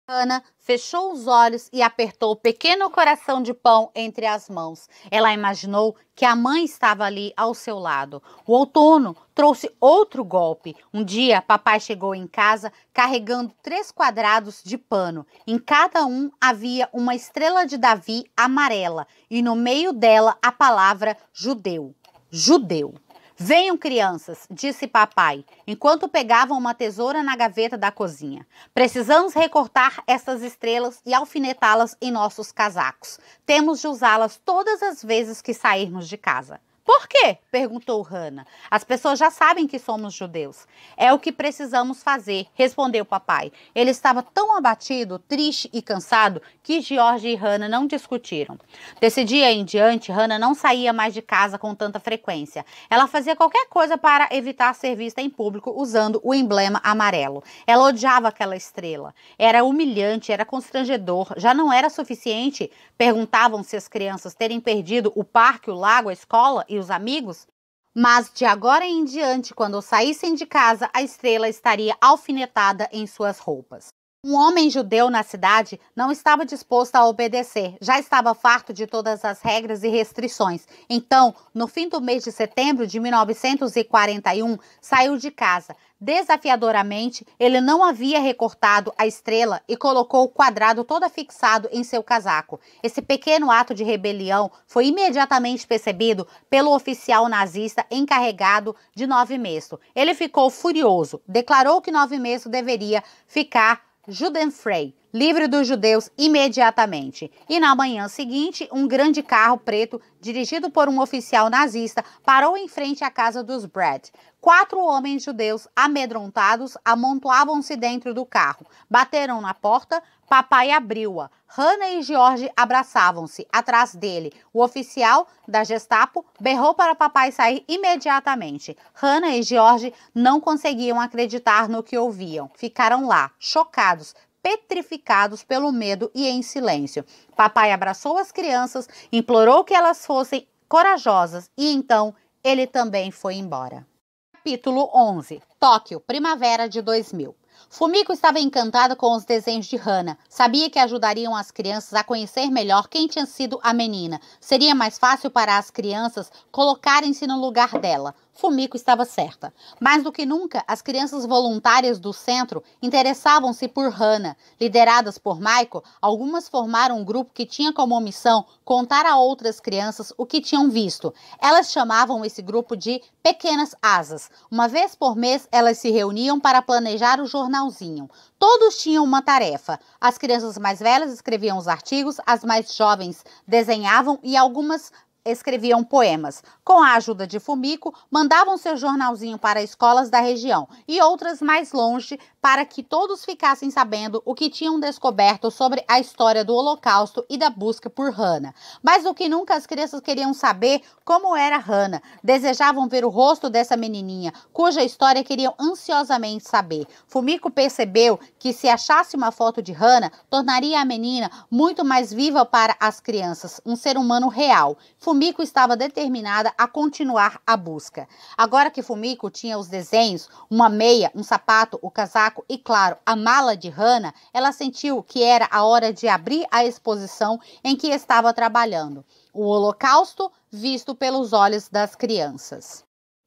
Hannah fechou os olhos e apertou o pequeno coração de pão entre as mãos. Ela imaginou que a mãe estava ali ao seu lado. O outono trouxe outro golpe. Um dia, papai chegou em casa carregando 3 quadrados de pano. Em cada um havia uma estrela de Davi amarela e no meio dela a palavra judeu. Judeu. Venham, crianças, disse papai, enquanto pegavam uma tesoura na gaveta da cozinha. Precisamos recortar essas estrelas e alfinetá-las em nossos casacos. Temos de usá-las todas as vezes que sairmos de casa. Por quê? Perguntou Hannah. As pessoas já sabem que somos judeus. É o que precisamos fazer, respondeu papai. Ele estava tão abatido, triste e cansado que George e Hannah não discutiram. Desse dia em diante, Hannah não saía mais de casa com tanta frequência. Ela fazia qualquer coisa para evitar ser vista em público usando o emblema amarelo. Ela odiava aquela estrela. Era humilhante, era constrangedor. Já não era suficiente? Perguntavam-se as crianças terem perdido o parque, o lago, a escola e os amigos? Mas de agora em diante, quando saíssem de casa, a estrela estaria alfinetada em suas roupas. Um homem judeu na cidade não estava disposto a obedecer, já estava farto de todas as regras e restrições. Então, no fim do mês de setembro de 1941, saiu de casa. Desafiadoramente, ele não havia recortado a estrela e colocou o quadrado todo fixado em seu casaco. Esse pequeno ato de rebelião foi imediatamente percebido pelo oficial nazista encarregado de Nove Mesto. Ele ficou furioso, declarou que Nove Mesto deveria ficar Judenfrei, livre dos judeus imediatamente. E na manhã seguinte, um grande carro preto, dirigido por um oficial nazista, parou em frente à casa dos Brad. 4 homens judeus amedrontados amontoavam-se dentro do carro. Bateram na porta, papai abriu-a. Hannah e George abraçavam-se atrás dele. O oficial da Gestapo berrou para papai sair imediatamente. Hannah e George não conseguiam acreditar no que ouviam. Ficaram lá, chocados, petrificados pelo medo e em silêncio. Papai abraçou as crianças, implorou que elas fossem corajosas e então ele também foi embora. Capítulo 11. Tóquio, primavera de 2000. Fumiko estava encantada com os desenhos de Hannah. Sabia que ajudariam as crianças a conhecer melhor quem tinha sido a menina. Seria mais fácil para as crianças colocarem-se no lugar dela. Fumiko estava certa. Mais do que nunca, as crianças voluntárias do centro interessavam-se por Hannah. Lideradas por Michael, algumas formaram um grupo que tinha como missão contar a outras crianças o que tinham visto. Elas chamavam esse grupo de Pequenas Asas. Uma vez por mês, elas se reuniam para planejar o jornalzinho. Todos tinham uma tarefa. As crianças mais velhas escreviam os artigos, as mais jovens desenhavam e algumas escreviam poemas. Com a ajuda de Fumiko, mandavam seu jornalzinho para escolas da região e outras mais longe para que todos ficassem sabendo o que tinham descoberto sobre a história do Holocausto e da busca por Hannah. Mais do que nunca, as crianças queriam saber como era Hannah. Desejavam ver o rosto dessa menininha, cuja história queriam ansiosamente saber. Fumiko percebeu que se achasse uma foto de Hannah, tornaria a menina muito mais viva para as crianças, um ser humano real. Fumiko estava determinada a continuar a busca. Agora que Fumiko tinha os desenhos, uma meia, um sapato, o casaco e, claro, a mala de Hannah, ela sentiu que era a hora de abrir a exposição em que estava trabalhando. O Holocausto visto pelos olhos das crianças.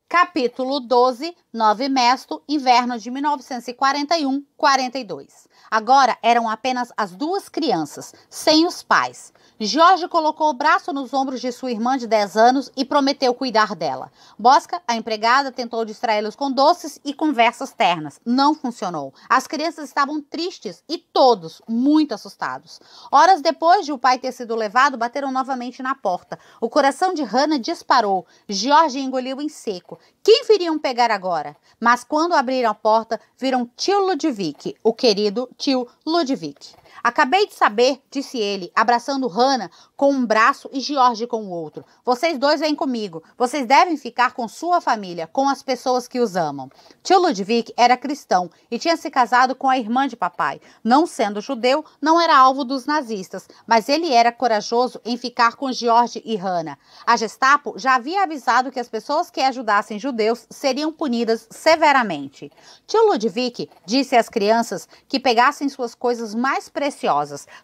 Capítulo 12, 9 Mesto, inverno de 1941-42. Agora eram apenas as 2 crianças, sem os pais. George colocou o braço nos ombros de sua irmã de 10 anos e prometeu cuidar dela. Bosca, a empregada, tentou distraí-los com doces e conversas ternas. Não funcionou. As crianças estavam tristes e todos muito assustados. Horas depois de o pai ter sido levado, bateram novamente na porta. O coração de Hannah disparou. George engoliu em seco. Quem viriam pegar agora? Mas quando abriram a porta, viram tio Ludwig, o querido tio Ludwig. Acabei de saber, disse ele, abraçando Hannah com um braço e George com o outro. Vocês 2 vêm comigo. Vocês devem ficar com sua família, com as pessoas que os amam. Tio Ludwig era cristão e tinha se casado com a irmã de papai. Não sendo judeu, não era alvo dos nazistas, mas ele era corajoso em ficar com George e Hannah. A Gestapo já havia avisado que as pessoas que ajudassem judeus seriam punidas severamente. Tio Ludwig disse às crianças que pegassem suas coisas mais preciosas.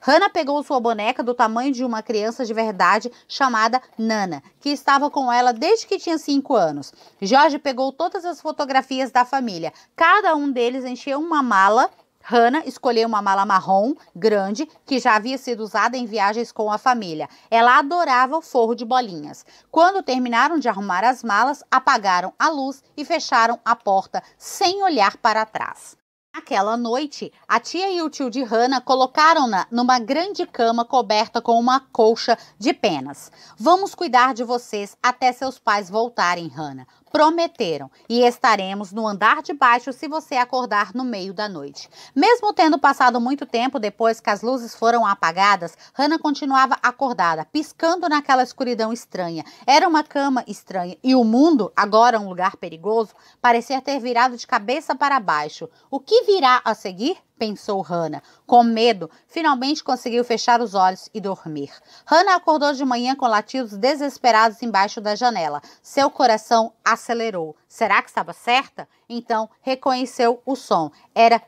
Hannah pegou sua boneca do tamanho de uma criança de verdade chamada Nana, que estava com ela desde que tinha 5 anos. George pegou todas as fotografias da família. Cada um deles encheu uma mala. Hannah escolheu uma mala marrom, grande, que já havia sido usada em viagens com a família. Ela adorava o forro de bolinhas. Quando terminaram de arrumar as malas, apagaram a luz e fecharam a porta sem olhar para trás. Naquela noite, a tia e o tio de Hannah colocaram-na numa grande cama coberta com uma colcha de penas. Vamos cuidar de vocês até seus pais voltarem, Hannah. Prometeram, e estaremos no andar de baixo se você acordar no meio da noite. Mesmo tendo passado muito tempo depois que as luzes foram apagadas, Hannah continuava acordada, piscando naquela escuridão estranha. Era uma cama estranha, e o mundo, agora um lugar perigoso, parecia ter virado de cabeça para baixo. O que virá a seguir? Pensou Hannah. Com medo, finalmente conseguiu fechar os olhos e dormir. Hannah acordou de manhã com latidos desesperados embaixo da janela. Seu coração acelerou. Será que estava certa? Então, reconheceu o som. Era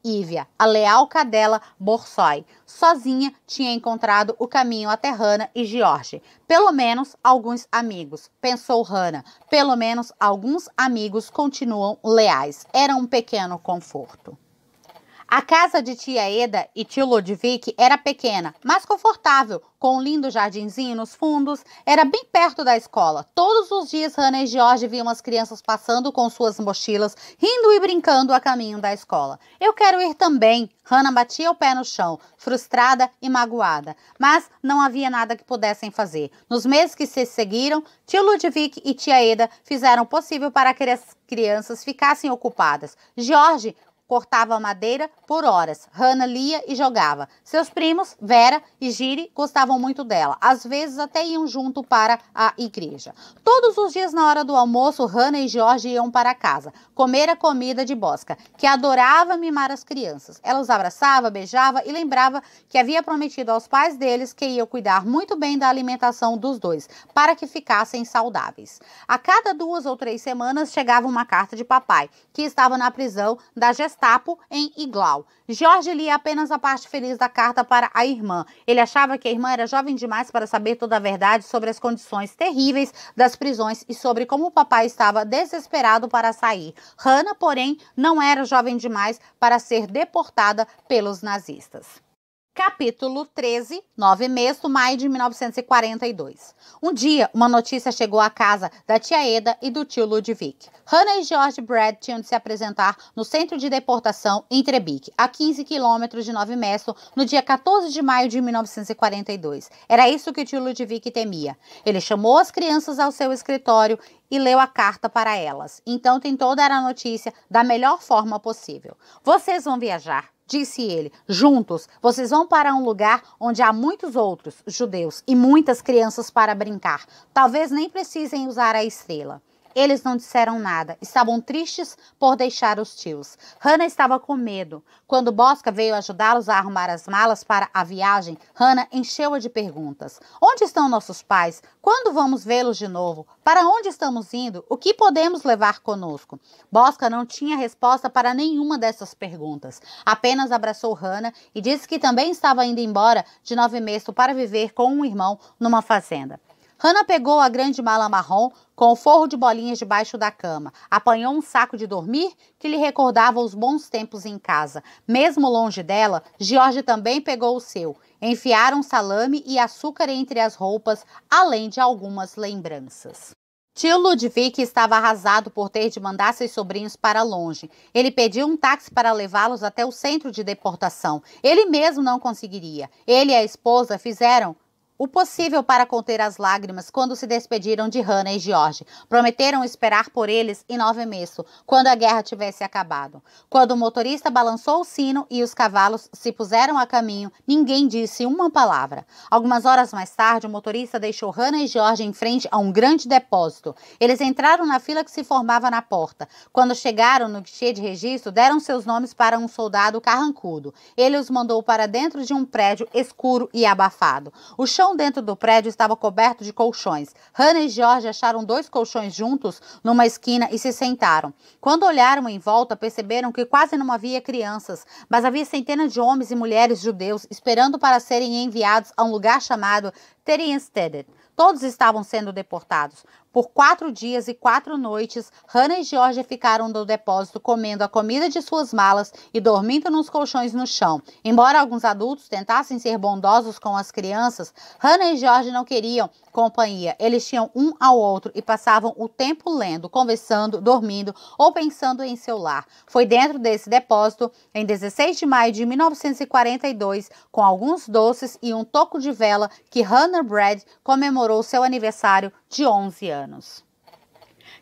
Ivia, a leal cadela Borsoi. Sozinha, tinha encontrado o caminho até Hannah e George. Pelo menos alguns amigos, pensou Hannah. Pelo menos alguns amigos continuam leais. Era um pequeno conforto. A casa de tia Eda e tio Ludwig era pequena, mas confortável, com um lindo jardinzinho nos fundos. Era bem perto da escola. Todos os dias, Hannah e George viam as crianças passando com suas mochilas, rindo e brincando a caminho da escola. Eu quero ir também. Hannah batia o pé no chão, frustrada e magoada, mas não havia nada que pudessem fazer. Nos meses que se seguiram, tio Ludwig e tia Eda fizeram o possível para que as crianças ficassem ocupadas. George cortava madeira por horas. Hannah lia e jogava. Seus primos, Vera e Giri, gostavam muito dela. Às vezes até iam junto para a igreja. Todos os dias na hora do almoço, Hannah e George iam para casa, comer a comida de Bosca, que adorava mimar as crianças. Ela os abraçava, beijava e lembrava que havia prometido aos pais deles que ia cuidar muito bem da alimentação dos dois, para que ficassem saudáveis. A cada 2 ou 3 semanas chegava uma carta de papai, que estava na prisão da Gestapo em Iglau. George lia apenas a parte feliz da carta para a irmã. Ele achava que a irmã era jovem demais para saber toda a verdade sobre as condições terríveis das prisões e sobre como o papai estava desesperado para sair. Hannah, porém, não era jovem demais para ser deportada pelos nazistas. Capítulo 13, 9 de maio de 1942. Um dia, uma notícia chegou à casa da tia Eda e do tio Ludwig. Hannah e George Brad tinham de se apresentar no centro de deportação em Trebek, a 15 quilômetros de Nove Mesto, no dia 14 de maio de 1942. Era isso que o tio Ludwig temia. Ele chamou as crianças ao seu escritório e leu a carta para elas. Então tentou dar a notícia da melhor forma possível. Vocês vão viajar, disse ele. Juntos, vocês vão para um lugar onde há muitos outros judeus e muitas crianças para brincar. Talvez nem precisem usar a estrela. Eles não disseram nada. Estavam tristes por deixar os tios. Hannah estava com medo. Quando Bosca veio ajudá-los a arrumar as malas para a viagem, Hannah encheu-a de perguntas. Onde estão nossos pais? Quando vamos vê-los de novo? Para onde estamos indo? O que podemos levar conosco? Bosca não tinha resposta para nenhuma dessas perguntas. Apenas abraçou Hannah e disse que também estava indo embora de Nove Mesto para viver com um irmão numa fazenda. Hannah pegou a grande mala marrom com o forro de bolinhas debaixo da cama. Apanhou um saco de dormir que lhe recordava os bons tempos em casa. Mesmo longe dela, George também pegou o seu. Enfiaram salame e açúcar entre as roupas, além de algumas lembranças. Tio Ludwig estava arrasado por ter de mandar seus sobrinhos para longe. Ele pediu um táxi para levá-los até o centro de deportação. Ele mesmo não conseguiria. Ele e a esposa fizeram o possível para conter as lágrimas quando se despediram de Hannah e George. Prometeram esperar por eles em Nove Mesto, quando a guerra tivesse acabado. Quando o motorista balançou o sino e os cavalos se puseram a caminho, ninguém disse uma palavra. Algumas horas mais tarde, o motorista deixou Hannah e George em frente a um grande depósito. Eles entraram na fila que se formava na porta. Quando chegaram no guichê de registro, deram seus nomes para um soldado carrancudo. Ele os mandou para dentro de um prédio escuro e abafado. O chão dentro do prédio estava coberto de colchões. Hannah e George acharam 2 colchões juntos numa esquina e se sentaram. Quando olharam em volta, perceberam que quase não havia crianças, mas havia centenas de homens e mulheres judeus esperando para serem enviados a um lugar chamado Theresienstadt. Todos estavam sendo deportados. Por 4 dias e 4 noites, Hannah e George ficaram no depósito comendo a comida de suas malas e dormindo nos colchões no chão. Embora alguns adultos tentassem ser bondosos com as crianças, Hannah e George não queriam companhia. Eles tinham um ao outro e passavam o tempo lendo, conversando, dormindo ou pensando em seu lar. Foi dentro desse depósito, em 16 de maio de 1942, com alguns doces e um toco de vela, que Hannah Brad comemorou seu aniversário de 11 anos.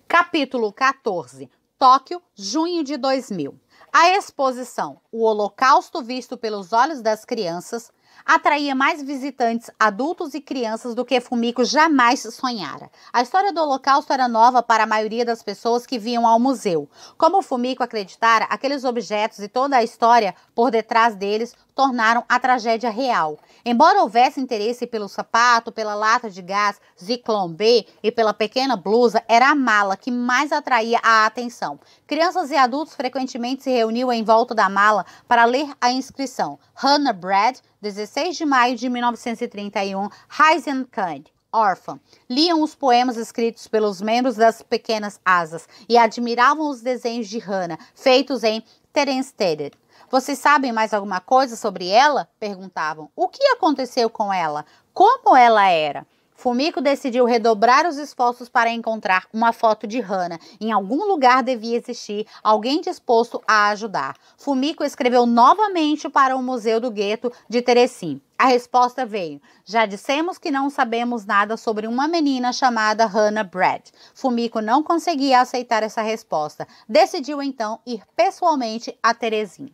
Capítulo 14. Tóquio, junho de 2000. A exposição O Holocausto Visto pelos Olhos das Crianças atraía mais visitantes adultos e crianças do que Fumiko jamais sonhara. A história do Holocausto era nova para a maioria das pessoas que vinham ao museu. Como Fumiko acreditara, aqueles objetos e toda a história por detrás deles tornaram a tragédia real. Embora houvesse interesse pelo sapato, pela lata de gás Zyklon B e pela pequena blusa, era a mala que mais atraía a atenção. Crianças e adultos frequentemente se reuniam em volta da mala para ler a inscrição. Hannah Brad, 16 de maio de 1931, Heisenkind, órfã. Liam os poemas escritos pelos membros das Pequenas Asas e admiravam os desenhos de Hannah, feitos em Theresienstadt. Vocês sabem mais alguma coisa sobre ela? Perguntavam. O que aconteceu com ela? Como ela era? Fumiko decidiu redobrar os esforços para encontrar uma foto de Hana. Em algum lugar devia existir alguém disposto a ajudar. Fumiko escreveu novamente para o Museu do Gueto de Terezin. A resposta veio. Já dissemos que não sabemos nada sobre uma menina chamada Hana Brad. Fumiko não conseguia aceitar essa resposta. Decidiu então ir pessoalmente a Terezin.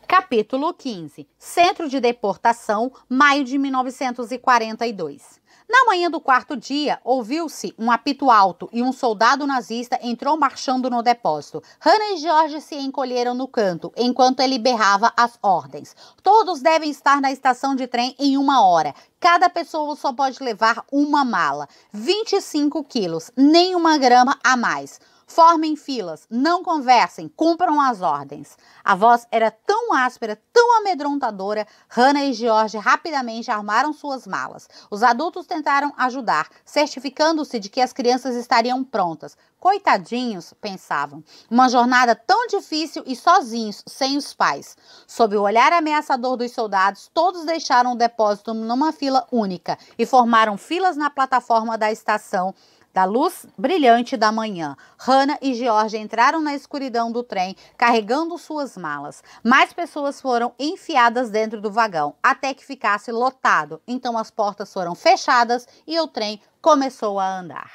Capítulo 15. Centro de Deportação, maio de 1942. Na manhã do quarto dia, ouviu-se um apito alto e um soldado nazista entrou marchando no depósito. Hana e George se encolheram no canto, enquanto ele berrava as ordens. Todos devem estar na estação de trem em 1 hora. Cada pessoa só pode levar uma mala. 25 quilos, nem 1 grama a mais. Formem filas, não conversem, cumpram as ordens. A voz era tão áspera, tão amedrontadora, Hana e George rapidamente armaram suas malas. Os adultos tentaram ajudar, certificando-se de que as crianças estariam prontas. Coitadinhos, pensavam. Uma jornada tão difícil e sozinhos, sem os pais. Sob o olhar ameaçador dos soldados, todos deixaram o depósito numa fila única e formaram filas na plataforma da estação da luz brilhante da manhã. Hana e George entraram na escuridão do trem, carregando suas malas. Mais pessoas foram enfiadas dentro do vagão, até que ficasse lotado. Então as portas foram fechadas e o trem começou a andar.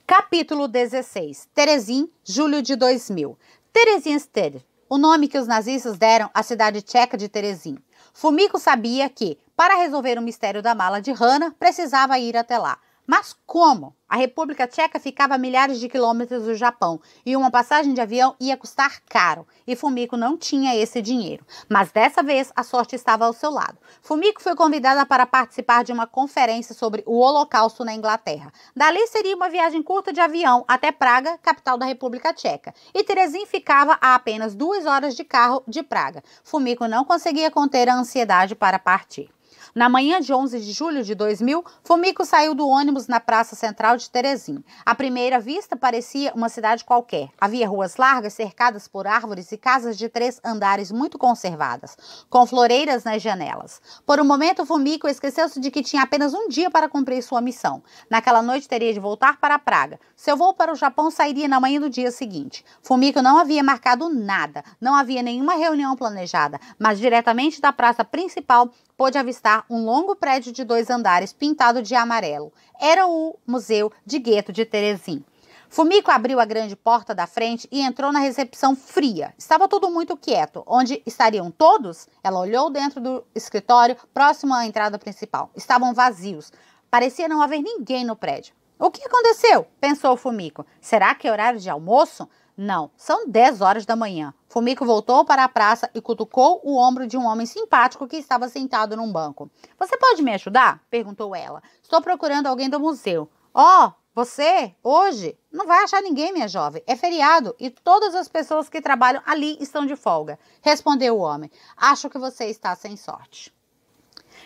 Capítulo 16. Terezin, julho de 2000. Theresienstadt, o nome que os nazistas deram à cidade tcheca de Terezin. Fumiko sabia que, para resolver o mistério da mala de Hana, precisava ir até lá. Mas como? A República Tcheca ficava a milhares de quilômetros do Japão e uma passagem de avião ia custar caro. E Fumiko não tinha esse dinheiro. Mas dessa vez a sorte estava ao seu lado. Fumiko foi convidada para participar de uma conferência sobre o Holocausto na Inglaterra. Dali seria uma viagem curta de avião até Praga, capital da República Tcheca. E Terezin ficava a apenas 2 horas de carro de Praga. Fumiko não conseguia conter a ansiedade para partir. Na manhã de 11 de julho de 2000, Fumiko saiu do ônibus na praça central de Terezin. À primeira vista, parecia uma cidade qualquer. Havia ruas largas, cercadas por árvores e casas de 3 andares muito conservadas, com floreiras nas janelas. Por um momento, Fumiko esqueceu-se de que tinha apenas um dia para cumprir sua missão. Naquela noite, teria de voltar para Praga. Seu voo para o Japão sairia na manhã do dia seguinte. Fumiko não havia marcado nada, não havia nenhuma reunião planejada, mas diretamente da praça principal, pôde avistar um longo prédio de 2 andares pintado de amarelo. Era o Museu de Gueto de Terezin. Fumiko abriu a grande porta da frente e entrou na recepção fria. Estava tudo muito quieto. Onde estariam todos? Ela olhou dentro do escritório, próximo à entrada principal. Estavam vazios. Parecia não haver ninguém no prédio. O que aconteceu? Pensou Fumiko. Será que é horário de almoço? Não, são 10 horas da manhã. Fumiko voltou para a praça e cutucou o ombro de um homem simpático que estava sentado num banco. Você pode me ajudar? Perguntou ela. Estou procurando alguém do museu. Oh, você? Hoje? Não vai achar ninguém, minha jovem. É feriado e todas as pessoas que trabalham ali estão de folga. Respondeu o homem. Acho que você está sem sorte.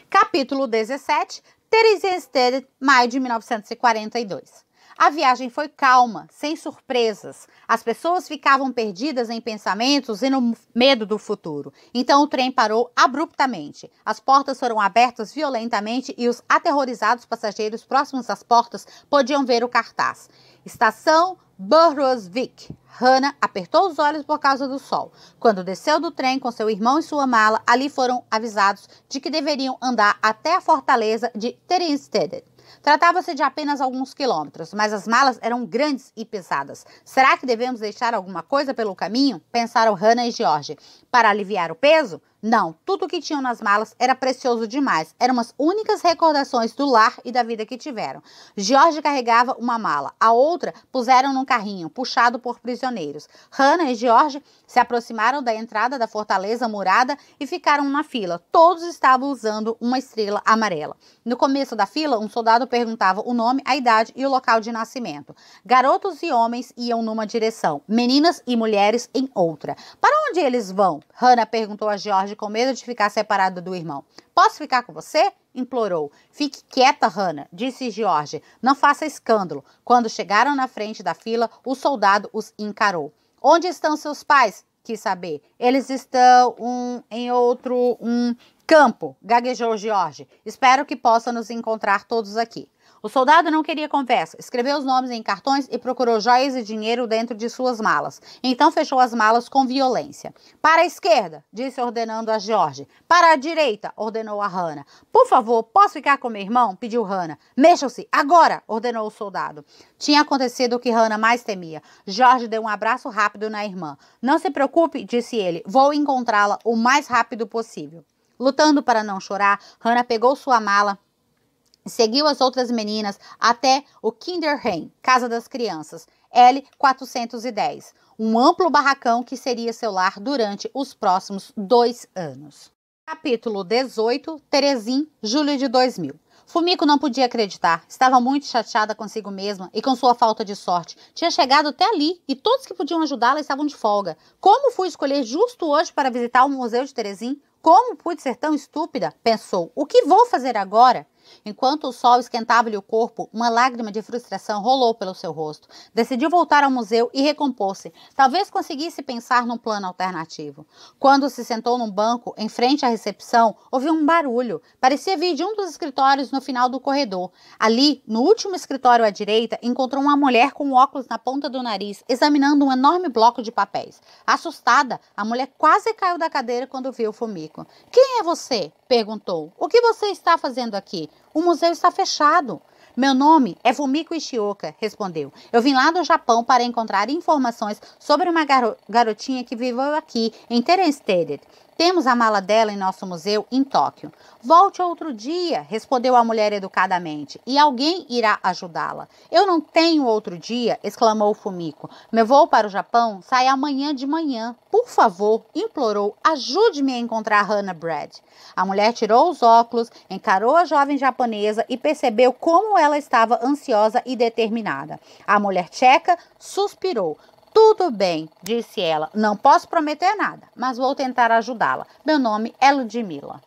Capítulo 17. Theresienstadt, maio de 1942. A viagem foi calma, sem surpresas. As pessoas ficavam perdidas em pensamentos e no medo do futuro. Então o trem parou abruptamente. As portas foram abertas violentamente e os aterrorizados passageiros próximos às portas podiam ver o cartaz. Estação Burrosvik. Hana apertou os olhos por causa do sol. Quando desceu do trem com seu irmão e sua mala, ali foram avisados de que deveriam andar até a fortaleza de Theresienstadt. Tratava-se de apenas alguns quilômetros, mas as malas eram grandes e pesadas. Será que devemos deixar alguma coisa pelo caminho? Pensaram Hana e George. Para aliviar o peso? Não, tudo o que tinham nas malas era precioso demais. Eram as únicas recordações do lar e da vida que tiveram. George carregava uma mala, a outra puseram num carrinho, puxado por prisioneiros. Hana e George se aproximaram da entrada da fortaleza murada e ficaram na fila. Todos estavam usando uma estrela amarela. No começo da fila, um soldado perguntava o nome, a idade e o local de nascimento. Garotos e homens iam numa direção, meninas e mulheres em outra. Para onde eles vão? Hana perguntou a George com medo de ficar separado do irmão. Posso ficar com você? Implorou. Fique quieta, Hana, disse George. Não faça escândalo. Quando chegaram na frente da fila, o soldado os encarou. Onde estão seus pais? quis saber. Eles estão em outro campo, gaguejou George. Espero que possa nos encontrar todos aqui. O soldado não queria conversa, escreveu os nomes em cartões e procurou joias e dinheiro dentro de suas malas. Então fechou as malas com violência. Para a esquerda, disse ordenando a George. Para a direita, ordenou a Hannah. Por favor, posso ficar com meu irmão? Pediu Hannah. Mexam-se, agora, ordenou o soldado. Tinha acontecido o que Hannah mais temia. George deu um abraço rápido na irmã. Não se preocupe, disse ele, vou encontrá-la o mais rápido possível. Lutando para não chorar, Hannah pegou sua mala, seguiu as outras meninas até o Kinderheim, Casa das Crianças, L410, um amplo barracão que seria seu lar durante os próximos 2 anos. Capítulo 18, Teresin, julho de 2000. Fumiko não podia acreditar, estava muito chateada consigo mesma e com sua falta de sorte. Tinha chegado até ali e todos que podiam ajudá-la estavam de folga. Como fui escolher justo hoje para visitar o Museu de Teresin? Como pude ser tão estúpida? Pensou. O que vou fazer agora? Enquanto o sol esquentava-lhe o corpo, uma lágrima de frustração rolou pelo seu rosto. Decidiu voltar ao museu e recompor-se. Talvez conseguisse pensar num plano alternativo. Quando se sentou num banco, em frente à recepção, ouviu um barulho. Parecia vir de um dos escritórios no final do corredor. Ali, no último escritório à direita, encontrou uma mulher com óculos na ponta do nariz, examinando um enorme bloco de papéis. Assustada, a mulher quase caiu da cadeira quando viu Fumiko. Quem é você? Perguntou. O que você está fazendo aqui? O museu está fechado. Meu nome é Fumiko Ishioka, respondeu. Eu vim lá do Japão para encontrar informações sobre uma garotinha que viveu aqui, em Terestedt. Temos a mala dela em nosso museu em Tóquio. Volte outro dia, respondeu a mulher educadamente, e alguém irá ajudá-la. Eu não tenho outro dia, exclamou Fumiko. Meu voo para o Japão sai amanhã de manhã. Por favor, implorou, ajude-me a encontrar Hannah Brad. A mulher tirou os óculos, encarou a jovem japonesa e percebeu como ela estava ansiosa e determinada. A mulher tcheca suspirou. Tudo bem, disse ela. Não posso prometer nada, mas vou tentar ajudá-la. Meu nome é Ludmila.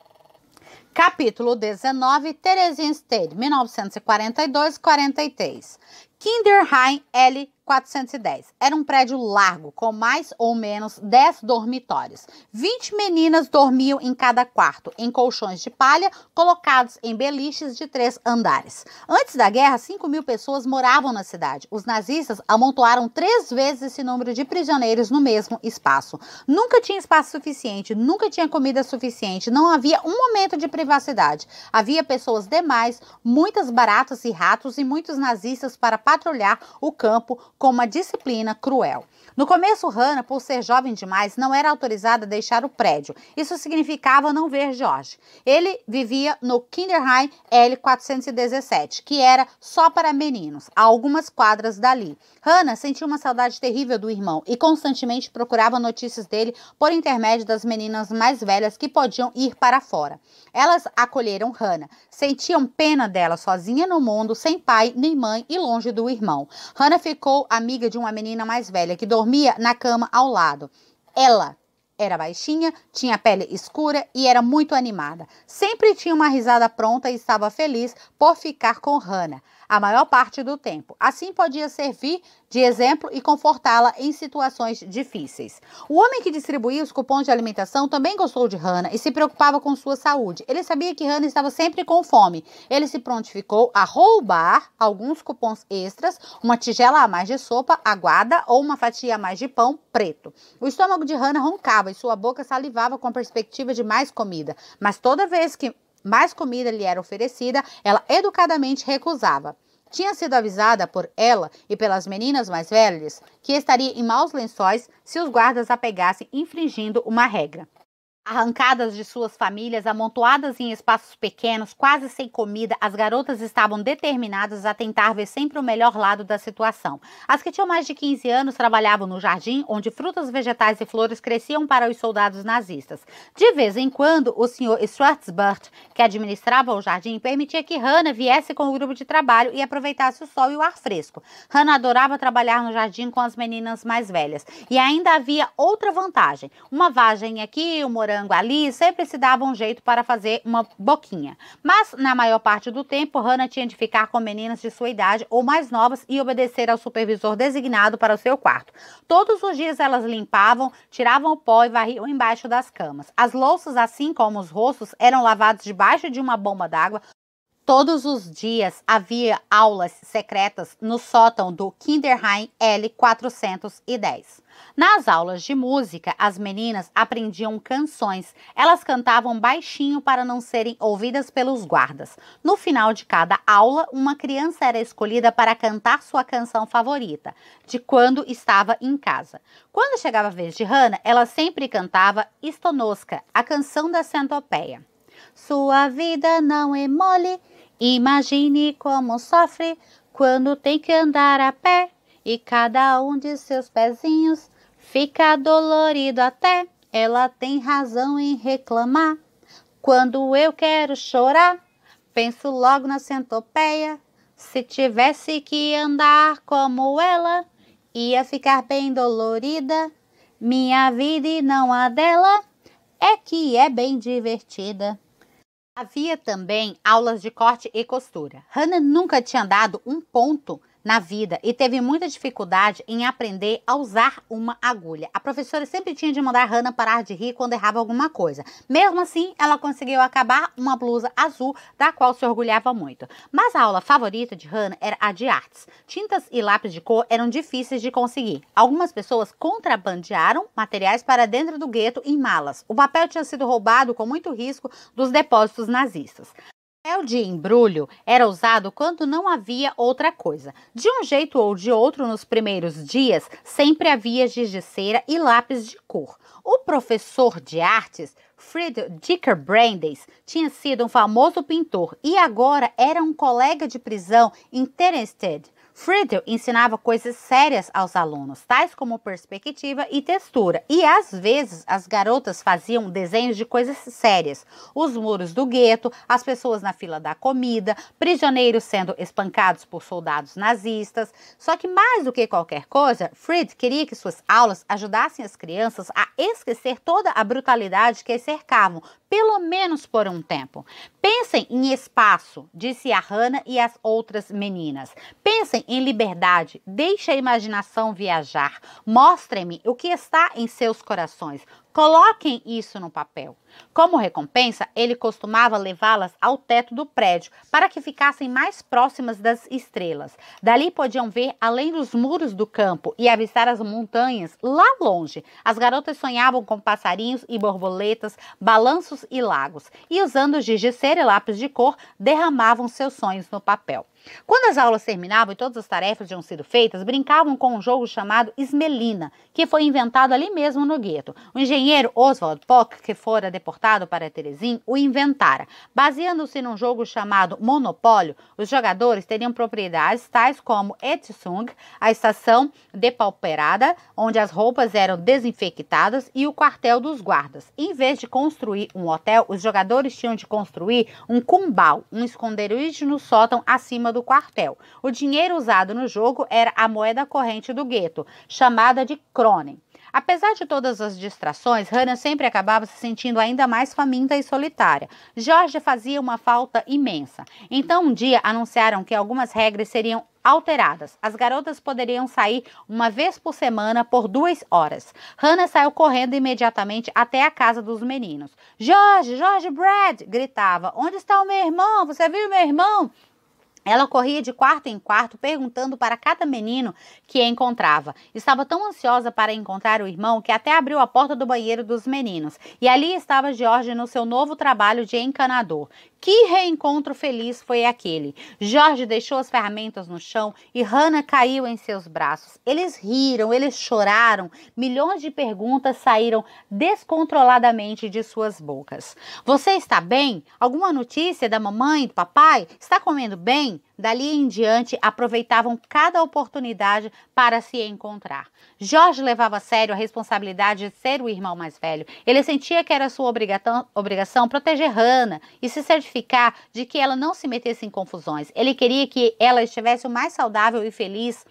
Capítulo 19, Theresienstadt, 1942-43. Kinderheim L410. Era um prédio largo, com mais ou menos 10 dormitórios. 20 meninas dormiam em cada quarto, em colchões de palha, colocados em beliches de 3 andares. Antes da guerra, 5.000 pessoas moravam na cidade. Os nazistas amontoaram 3 vezes esse número de prisioneiros no mesmo espaço. Nunca tinha espaço suficiente, nunca tinha comida suficiente, não havia um momento de privacidade. Havia pessoas demais, muitas baratas e ratos e muitos nazistas para patrulhar o campo com uma disciplina cruel. No começo, Hannah, por ser jovem demais, não era autorizada a deixar o prédio. Isso significava não ver George. Ele vivia no Kinderheim L417, que era só para meninos, a algumas quadras dali. Hannah sentia uma saudade terrível do irmão e constantemente procurava notícias dele por intermédio das meninas mais velhas que podiam ir para fora. Elas acolheram Hannah, sentiam pena dela sozinha no mundo, sem pai nem mãe e longe do irmão. Hannah ficou amiga de uma menina mais velha que dormia na cama ao lado. Ela era baixinha, tinha pele escura e era muito animada. Sempre tinha uma risada pronta e estava feliz por ficar com Hannah a maior parte do tempo. Assim podia servir de exemplo e confortá-la em situações difíceis. O homem que distribuía os cupons de alimentação também gostou de Hannah e se preocupava com sua saúde. Ele sabia que Hannah estava sempre com fome. Ele se prontificou a roubar alguns cupons extras, uma tigela a mais de sopa aguada ou uma fatia a mais de pão preto. O estômago de Hannah roncava e sua boca salivava com a perspectiva de mais comida, mas toda vez que mais comida lhe era oferecida, ela educadamente recusava. Tinha sido avisada por ela e pelas meninas mais velhas que estaria em maus lençóis se os guardas a pegassem infringindo uma regra. Arrancadas de suas famílias, amontoadas em espaços pequenos, quase sem comida, as garotas estavam determinadas a tentar ver sempre o melhor lado da situação. As que tinham mais de 15 anos trabalhavam no jardim, onde frutas, vegetais e flores cresciam para os soldados nazistas. De vez em quando, o Sr. Schwarzbart, que administrava o jardim, permitia que Hannah viesse com o grupo de trabalho e aproveitasse o sol e o ar fresco. Hannah adorava trabalhar no jardim com as meninas mais velhas. E ainda havia outra vantagem. Uma vagem aqui, uma morango ali sempre se dava um jeito para fazer uma boquinha. Mas, na maior parte do tempo, Hannah tinha de ficar com meninas de sua idade ou mais novas e obedecer ao supervisor designado para o seu quarto. Todos os dias elas limpavam, tiravam o pó e varriam embaixo das camas. As louças, assim como os rostos, eram lavados debaixo de uma bomba d'água. Todos os dias havia aulas secretas no sótão do Kinderheim L410. Nas aulas de música, as meninas aprendiam canções. Elas cantavam baixinho para não serem ouvidas pelos guardas. No final de cada aula, uma criança era escolhida para cantar sua canção favorita, de quando estava em casa. Quando chegava a vez de Hannah, ela sempre cantava Stonoska, a canção da centopeia. Sua vida não é mole, imagine como sofre quando tem que andar a pé e cada um de seus pezinhos fica dolorido até. Ela tem razão em reclamar. Quando eu quero chorar, penso logo na centopeia. Se tivesse que andar como ela, ia ficar bem dolorida. Minha vida e não a dela é que é bem divertida. Havia também aulas de corte e costura. Hannah nunca tinha dado um ponto na vida e teve muita dificuldade em aprender a usar uma agulha. A professora sempre tinha de mandar Hannah parar de rir quando errava alguma coisa. Mesmo assim, ela conseguiu acabar uma blusa azul, da qual se orgulhava muito. Mas a aula favorita de Hannah era a de artes. Tintas e lápis de cor eram difíceis de conseguir. Algumas pessoas contrabandearam materiais para dentro do gueto em malas. O papel tinha sido roubado com muito risco dos depósitos nazistas. O papel de embrulho era usado quando não havia outra coisa. De um jeito ou de outro, nos primeiros dias, sempre havia giz de cera e lápis de cor. O professor de artes, Friedrich Dicker Brandes, tinha sido um famoso pintor e agora era um colega de prisão em Theresienstadt. Friedel ensinava coisas sérias aos alunos, tais como perspectiva e textura, e às vezes as garotas faziam desenhos de coisas sérias. Os muros do gueto, as pessoas na fila da comida, prisioneiros sendo espancados por soldados nazistas. Só que mais do que qualquer coisa, Fried queria que suas aulas ajudassem as crianças a esquecer toda a brutalidade que as cercavam, pelo menos por um tempo. Pensem em espaço, disse a Hannah e as outras meninas. Pensem em liberdade, deixe a imaginação viajar. Mostrem-me o que está em seus corações. Coloquem isso no papel. Como recompensa, ele costumava levá-las ao teto do prédio para que ficassem mais próximas das estrelas. Dali podiam ver além dos muros do campo e avistar as montanhas lá longe. As garotas sonhavam com passarinhos e borboletas, balanços e lagos, e usando giz de cera e lápis de cor, derramavam seus sonhos no papel. Quando as aulas terminavam e todas as tarefas tinham sido feitas, brincavam com um jogo chamado Esmelina, que foi inventado ali mesmo no gueto. O engenheiro Oswald Pock, que fora deportado para Terezin, o inventara. Baseando-se num jogo chamado Monopólio, os jogadores teriam propriedades tais como Etzung, a estação depauperada, onde as roupas eram desinfectadas, e o quartel dos guardas. Em vez de construir um hotel, os jogadores tinham de construir um cumbal, um esconderijo no sótão acima do quartel. O dinheiro usado no jogo era a moeda corrente do gueto, chamada de Kronen. Apesar de todas as distrações, Hannah sempre acabava se sentindo ainda mais faminta e solitária. George fazia uma falta imensa. Então, um dia, anunciaram que algumas regras seriam alteradas. As garotas poderiam sair uma vez por semana por 2 horas. Hannah saiu correndo imediatamente até a casa dos meninos. George, George Brad! Gritava. Onde está o meu irmão? Você viu meu irmão? Ela corria de quarto em quarto, perguntando para cada menino que encontrava. Estava tão ansiosa para encontrar o irmão que até abriu a porta do banheiro dos meninos. E ali estava George no seu novo trabalho de encanador. Que reencontro feliz foi aquele! George deixou as ferramentas no chão e Hannah caiu em seus braços. Eles riram, eles choraram. Milhões de perguntas saíram descontroladamente de suas bocas. Você está bem? Alguma notícia da mamãe e do papai? Está comendo bem? Dali em diante, aproveitavam cada oportunidade para se encontrar. George levava a sério a responsabilidade de ser o irmão mais velho. Ele sentia que era sua obrigação proteger Hannah e se certificar de que ela não se metesse em confusões. Ele queria que ela estivesse o mais saudável e feliz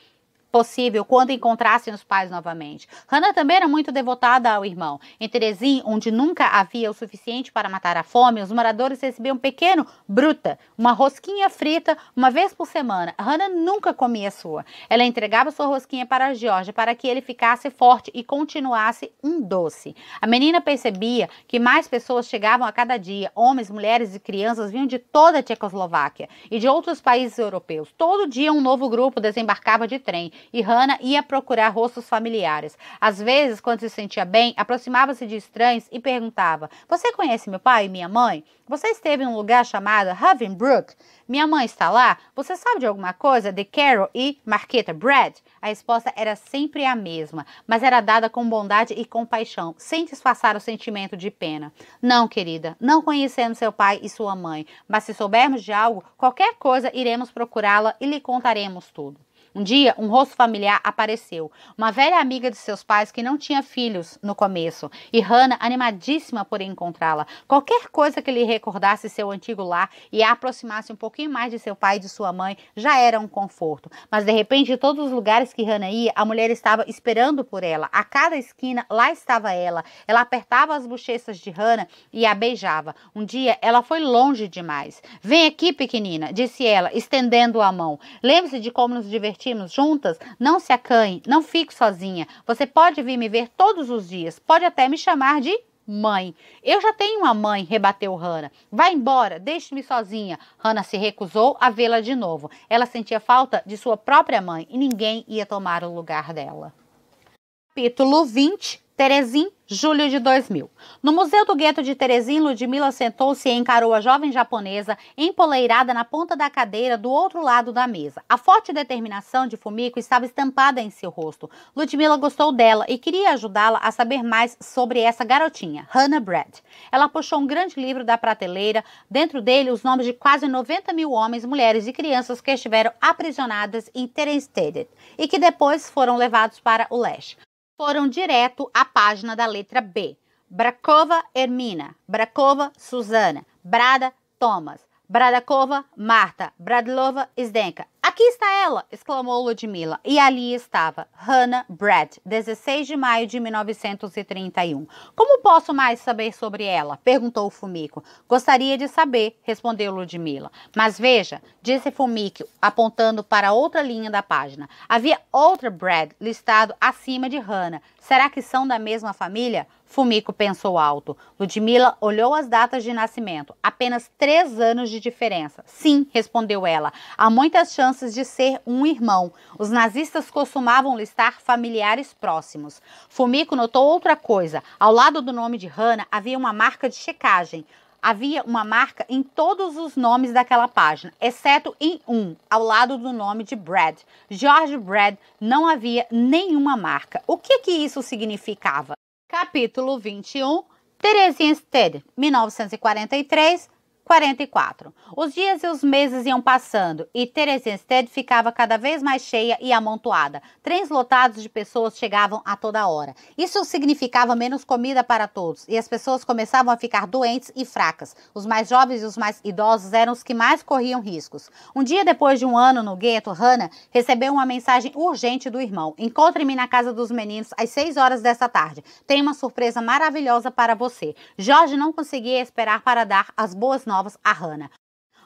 possível quando encontrassem os pais novamente. Hannah também era muito devotada ao irmão. Em Teresin, onde nunca havia o suficiente para matar a fome, os moradores recebiam um pequeno bruta, uma rosquinha frita uma vez por semana. Hannah nunca comia sua. Ela entregava sua rosquinha para George para que ele ficasse forte e continuasse um doce. A menina percebia que mais pessoas chegavam a cada dia. Homens, mulheres e crianças vinham de toda a Tchecoslováquia e de outros países europeus. Todo dia um novo grupo desembarcava de trem e Hannah ia procurar rostos familiares. Às vezes, quando se sentia bem, aproximava-se de estranhos e perguntava: "Você conhece meu pai e minha mãe? Você esteve em um lugar chamado Havenbrook? Minha mãe está lá? Você sabe de alguma coisa de Carol e Marqueta Brad?" A resposta era sempre a mesma, mas era dada com bondade e compaixão, sem disfarçar o sentimento de pena. "Não, querida, não conhecemos seu pai e sua mãe, mas se soubermos de algo, qualquer coisa iremos procurá-la e lhe contaremos tudo." Um dia, um rosto familiar apareceu, uma velha amiga de seus pais que não tinha filhos no começo, e Hannah, animadíssima por encontrá-la. Qualquer coisa que lhe recordasse seu antigo lar e a aproximasse um pouquinho mais de seu pai e de sua mãe já era um conforto. Mas de repente, em todos os lugares que Hannah ia, a mulher estava esperando por ela. A cada esquina, lá estava ela. Ela apertava as bochechas de Hannah e a beijava. Um dia, ela foi longe demais. "Vem aqui, pequenina", disse ela, estendendo a mão. "Lembre-se de como nos divertimos juntas? Não se acanhe, não fique sozinha. Você pode vir me ver todos os dias. Pode até me chamar de mãe." "Eu já tenho uma mãe", rebateu Hannah. "Vá embora, deixe-me sozinha." Hannah se recusou a vê-la de novo. Ela sentia falta de sua própria mãe e ninguém ia tomar o lugar dela. Capítulo 20. Teresin, julho de 2000. No Museu do Gueto de Teresin, Ludmila sentou-se e encarou a jovem japonesa empoleirada na ponta da cadeira do outro lado da mesa. A forte determinação de Fumiko estava estampada em seu rosto. Ludmila gostou dela e queria ajudá-la a saber mais sobre essa garotinha, Hannah Brad. Ela puxou um grande livro da prateleira, dentro dele os nomes de quase 90 mil homens, mulheres e crianças que estiveram aprisionadas em Terenstede e que depois foram levados para o leste. Foram direto à página da letra B. Brakova Ermina, Brakova Susana, Brada Thomas, Bradakova Marta, Bradlova Zdenka. "Aqui está ela!" exclamou Ludmila. E ali estava, Hannah Brad, 16 de maio de 1931. "Como posso mais saber sobre ela?" perguntou Fumiko. "Gostaria de saber", respondeu Ludmila. "Mas veja", disse Fumiko, apontando para outra linha da página. Havia outra Brad listado acima de Hannah. "Será que são da mesma família?" Fumiko pensou alto. Ludmila olhou as datas de nascimento. "Apenas 3 anos de diferença." "Sim", respondeu ela. "Há muitas chances de ser um irmão. Os nazistas costumavam listar familiares próximos." Fumiko notou outra coisa. Ao lado do nome de Hannah havia uma marca de checagem. Havia uma marca em todos os nomes daquela página, exceto em um, ao lado do nome de Brad. George Brad, não havia nenhuma marca. O que isso significava? Capítulo 21. Theresienstadt, 1943-44. Os dias e os meses iam passando e Theresienstadt ficava cada vez mais cheia e amontoada. Trens lotados de pessoas chegavam a toda hora. Isso significava menos comida para todos e as pessoas começavam a ficar doentes e fracas. Os mais jovens e os mais idosos eram os que mais corriam riscos. Um dia depois de um ano no gueto, Hannah recebeu uma mensagem urgente do irmão. "Encontre-me na casa dos meninos às 6 horas desta tarde. Tenho uma surpresa maravilhosa para você." Jorge não conseguia esperar para dar as boas novas a Hannah.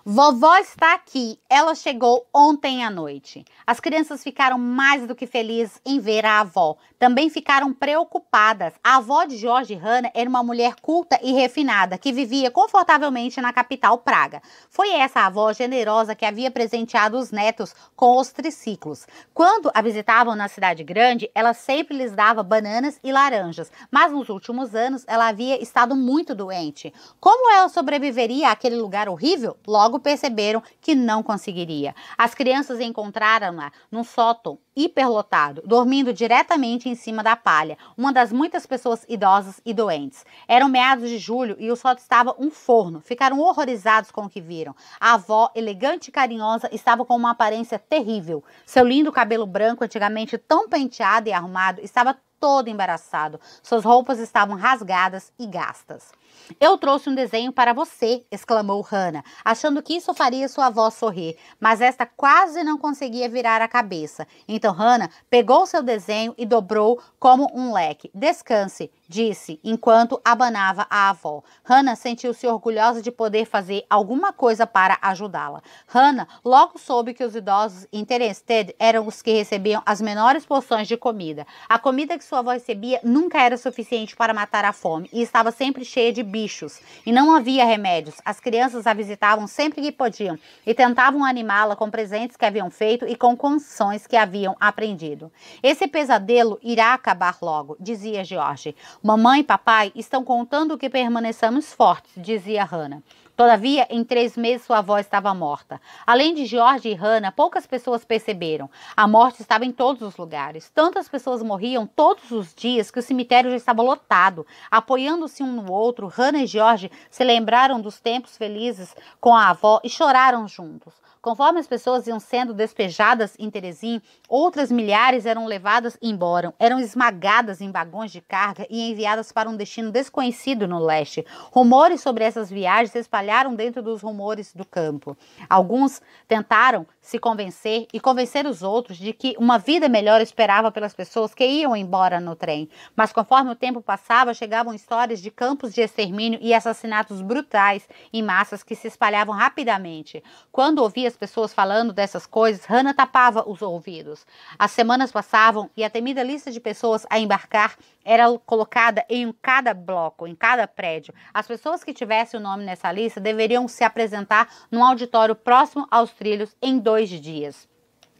"Vovó está aqui. Ela chegou ontem à noite." As crianças ficaram mais do que felizes em ver a avó. Também ficaram preocupadas. A avó de Jorge e Hannah era uma mulher culta e refinada que vivia confortavelmente na capital Praga. Foi essa avó generosa que havia presenteado os netos com os triciclos. Quando a visitavam na cidade grande, ela sempre lhes dava bananas e laranjas, mas nos últimos anos ela havia estado muito doente. Como ela sobreviveria àquele lugar horrível? Logo perceberam que não conseguiria. As crianças encontraram-na num sótão hiperlotado, dormindo diretamente em cima da palha, uma das muitas pessoas idosas e doentes. Eram meados de julho e o sótão estava um forno. Ficaram horrorizados com o que viram. A avó, elegante e carinhosa, estava com uma aparência terrível. Seu lindo cabelo branco, antigamente tão penteado e arrumado, estava todo embaraçado. Suas roupas estavam rasgadas e gastas. Eu trouxe um desenho para você, exclamou Hannah, achando que isso faria sua avó sorrir, mas esta quase não conseguia virar a cabeça. Então Hannah pegou seu desenho e dobrou como um leque. Descanse, disse, enquanto abanava a avó. Hannah sentiu-se orgulhosa de poder fazer alguma coisa para ajudá-la. Hannah logo soube que os idosos em Terenstead eram os que recebiam as menores porções de comida. A comida que sua avó recebia nunca era suficiente para matar a fome e estava sempre cheia de bichos. E não havia remédios. As crianças a visitavam sempre que podiam e tentavam animá-la com presentes que haviam feito e com canções que haviam aprendido. Esse pesadelo irá acabar logo, dizia George. Mamãe e papai estão contando que permaneçamos fortes, dizia Hannah. Todavia, em 3 meses sua avó estava morta. Além de George e Hannah, poucas pessoas perceberam. A morte estava em todos os lugares. Tantas pessoas morriam todos os dias que o cemitério já estava lotado. Apoiando-se um no outro, Hannah e George se lembraram dos tempos felizes com a avó e choraram juntos. Conforme as pessoas iam sendo despejadas em Terezin, outras milhares eram levadas embora, eram esmagadas em vagões de carga e enviadas para um destino desconhecido no leste. Rumores sobre essas viagens se espalharam dentro dos rumores do campo. Alguns tentaram se convencer e convencer os outros de que uma vida melhor esperava pelas pessoas que iam embora no trem. Mas conforme o tempo passava, chegavam histórias de campos de extermínio e assassinatos brutais em massas que se espalhavam rapidamente. Quando ouvia as pessoas falando dessas coisas, Hannah tapava os ouvidos. As semanas passavam e a temida lista de pessoas a embarcar era colocada em cada bloco, em cada prédio. As pessoas que tivessem o nome nessa lista deveriam se apresentar num auditório próximo aos trilhos em 2 dias.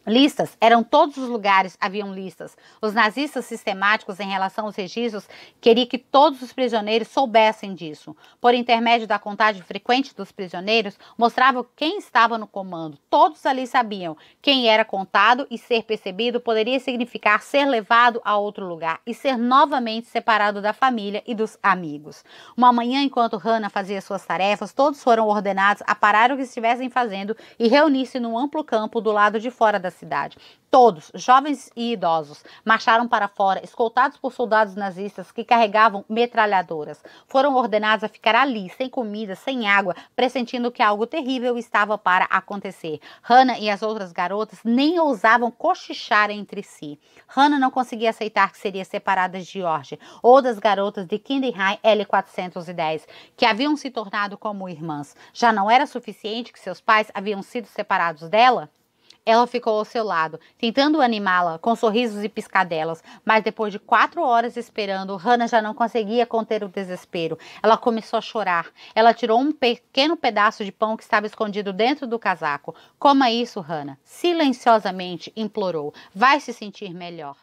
Listas, eram todos os lugares, haviam listas. Os nazistas sistemáticos em relação aos registros queriam que todos os prisioneiros soubessem disso. Por intermédio da contagem frequente dos prisioneiros, mostravam quem estava no comando. Todos ali sabiam quem era contado e ser percebido poderia significar ser levado a outro lugar e ser novamente separado da família e dos amigos. Uma manhã, enquanto Hannah fazia suas tarefas, todos foram ordenados a parar o que estivessem fazendo e reunir-se num amplo campo do lado de fora da cidade. Todos, jovens e idosos, marcharam para fora, escoltados por soldados nazistas que carregavam metralhadoras. Foram ordenados a ficar ali, sem comida, sem água, pressentindo que algo terrível estava para acontecer. Hannah e as outras garotas nem ousavam cochichar entre si. Hannah não conseguia aceitar que seria separada de George ou das garotas de Kinderheim L410, que haviam se tornado como irmãs. Já não era suficiente que seus pais haviam sido separados dela? Ela ficou ao seu lado, tentando animá-la com sorrisos e piscadelas, mas depois de 4 horas esperando, Hannah já não conseguia conter o desespero. Ela começou a chorar. Ela tirou um pequeno pedaço de pão que estava escondido dentro do casaco. Coma isso, Hannah. Silenciosamente implorou. Vai se sentir melhor.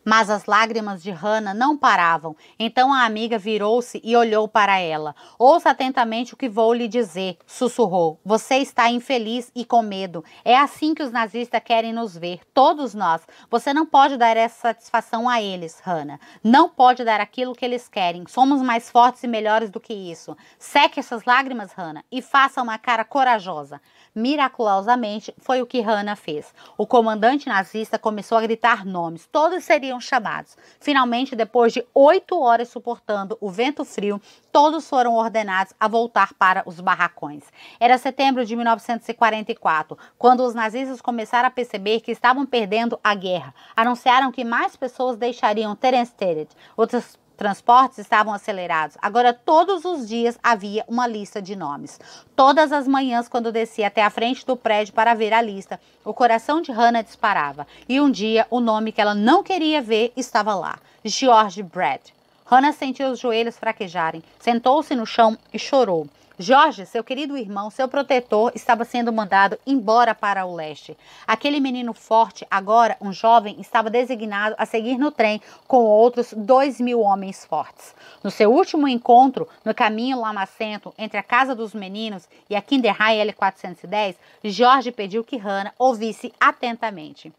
Mas as lágrimas de Hannah não paravam. Então a amiga virou-se e olhou para ela. Ouça atentamente o que vou lhe dizer, sussurrou. Você está infeliz e com medo. É assim que os nazistas querem nos ver, todos nós. Você não pode dar essa satisfação a eles, Hannah. Não pode dar aquilo que eles querem. Somos mais fortes e melhores do que isso. Seque essas lágrimas, Hannah, e faça uma cara corajosa. Miraculosamente, foi o que Hannah fez. O comandante nazista começou a gritar nomes. Todos seriam chamados. Finalmente, depois de 8 horas suportando o vento frio, todos foram ordenados a voltar para os barracões. Era setembro de 1944, quando os nazistas começaram a perceber que estavam perdendo a guerra. Anunciaram que mais pessoas deixariam Terenstead. Outros transportes estavam acelerados. Agora, todos os dias havia uma lista de nomes. Todas as manhãs, quando descia até a frente do prédio para ver a lista, o coração de Hannah disparava. E um dia, o nome que ela não queria ver estava lá. George Brett. Hannah sentiu os joelhos fraquejarem, sentou-se no chão e chorou. George, seu querido irmão, seu protetor, estava sendo mandado embora para o leste. Aquele menino forte, agora um jovem, estava designado a seguir no trem com outros 2.000 homens fortes. No seu último encontro, no caminho lamacento entre a casa dos meninos e a Kinderheim L410, George pediu que Hannah ouvisse atentamente.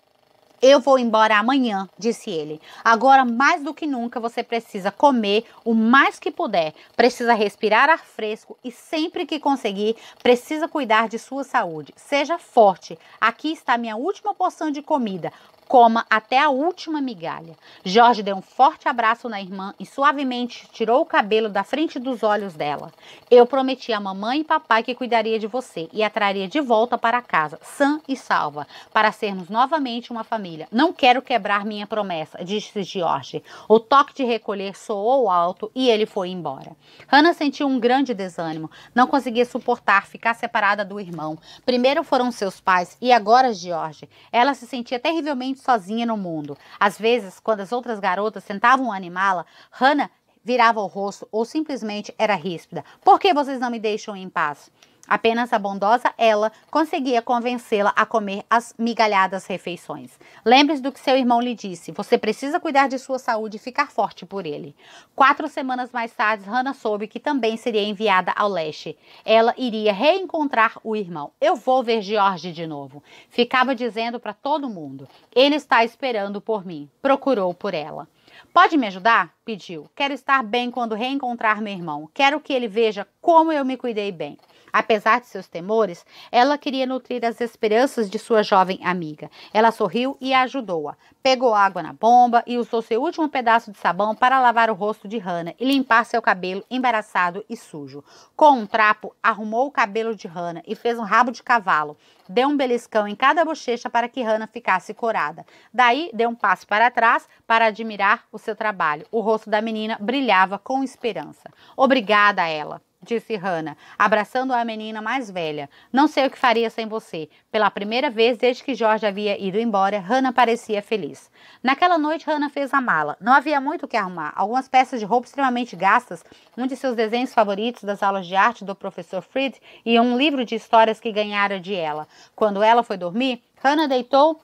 Eu vou embora amanhã, disse ele. Agora, mais do que nunca, você precisa comer o mais que puder. Precisa respirar ar fresco e sempre que conseguir, precisa cuidar de sua saúde. Seja forte. Aqui está minha última porção de comida. Coma até a última migalha. George deu um forte abraço na irmã e suavemente tirou o cabelo da frente dos olhos dela. Eu prometi a mamãe e papai que cuidaria de você e a traria de volta para casa, sã e salva, para sermos novamente uma família. Não quero quebrar minha promessa, disse George. O toque de recolher soou alto e ele foi embora. Hannah sentiu um grande desânimo. Não conseguia suportar ficar separada do irmão. Primeiro foram seus pais e agora George. Ela se sentia terrivelmente sozinha no mundo. Às vezes, quando as outras garotas tentavam animá-la, Hannah virava o rosto ou simplesmente era ríspida. Por que vocês não me deixam em paz? Apenas a bondosa ela conseguia convencê-la a comer as migalhadas refeições. Lembre-se do que seu irmão lhe disse. Você precisa cuidar de sua saúde e ficar forte por ele. 4 semanas mais tarde, Hannah soube que também seria enviada ao leste. Ela iria reencontrar o irmão. Eu vou ver George de novo. Ficava dizendo para todo mundo. Ele está esperando por mim. Procurou por ela. Pode me ajudar? Pediu. Quero estar bem quando reencontrar meu irmão. Quero que ele veja como eu me cuidei bem. Apesar de seus temores, ela queria nutrir as esperanças de sua jovem amiga. Ela sorriu e ajudou-a. Pegou água na bomba e usou seu último pedaço de sabão para lavar o rosto de Hannah e limpar seu cabelo embaraçado e sujo. Com um trapo, arrumou o cabelo de Hannah e fez um rabo de cavalo. Deu um beliscão em cada bochecha para que Hannah ficasse corada. Daí, deu um passo para trás para admirar o seu trabalho. O rosto da menina brilhava com esperança. Obrigada a ela, disse Hannah, abraçando a menina mais velha. Não sei o que faria sem você. Pela primeira vez desde que George havia ido embora, Hannah parecia feliz. Naquela noite, Hannah fez a mala. Não havia muito o que arrumar. Algumas peças de roupa extremamente gastas, um de seus desenhos favoritos das aulas de arte do professor Fried e um livro de histórias que ganhara de ela. Quando ela foi dormir, Hannah deitou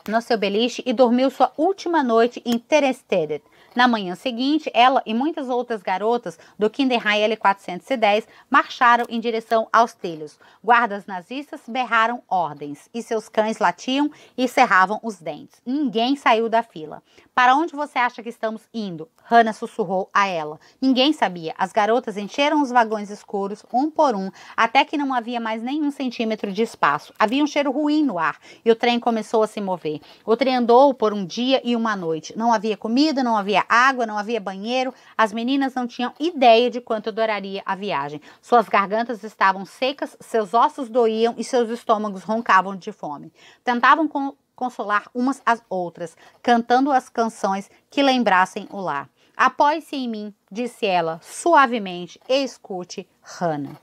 no seu beliche e dormiu sua última noite em Terestedt. Na manhã seguinte, ela e muitas outras garotas do Kinderheim L410 marcharam em direção aos telhos. Guardas nazistas berraram ordens e seus cães latiam e cerravam os dentes. Ninguém saiu da fila. Para onde você acha que estamos indo? Hannah sussurrou a ela. Ninguém sabia. As garotas encheram os vagões escuros, um por um, até que não havia mais nenhum centímetro de espaço. Havia um cheiro ruim no ar e o trem começou a se mover. O trem andou por um dia e uma noite. Não havia comida, não havia água, não havia banheiro. As meninas não tinham ideia de quanto duraria a viagem. Suas gargantas estavam secas, seus ossos doíam e seus estômagos roncavam de fome. Tentavam consolar umas às outras, cantando as canções que lembrassem o lar. Apoie-se em mim, disse ela suavemente, e escute Hannah.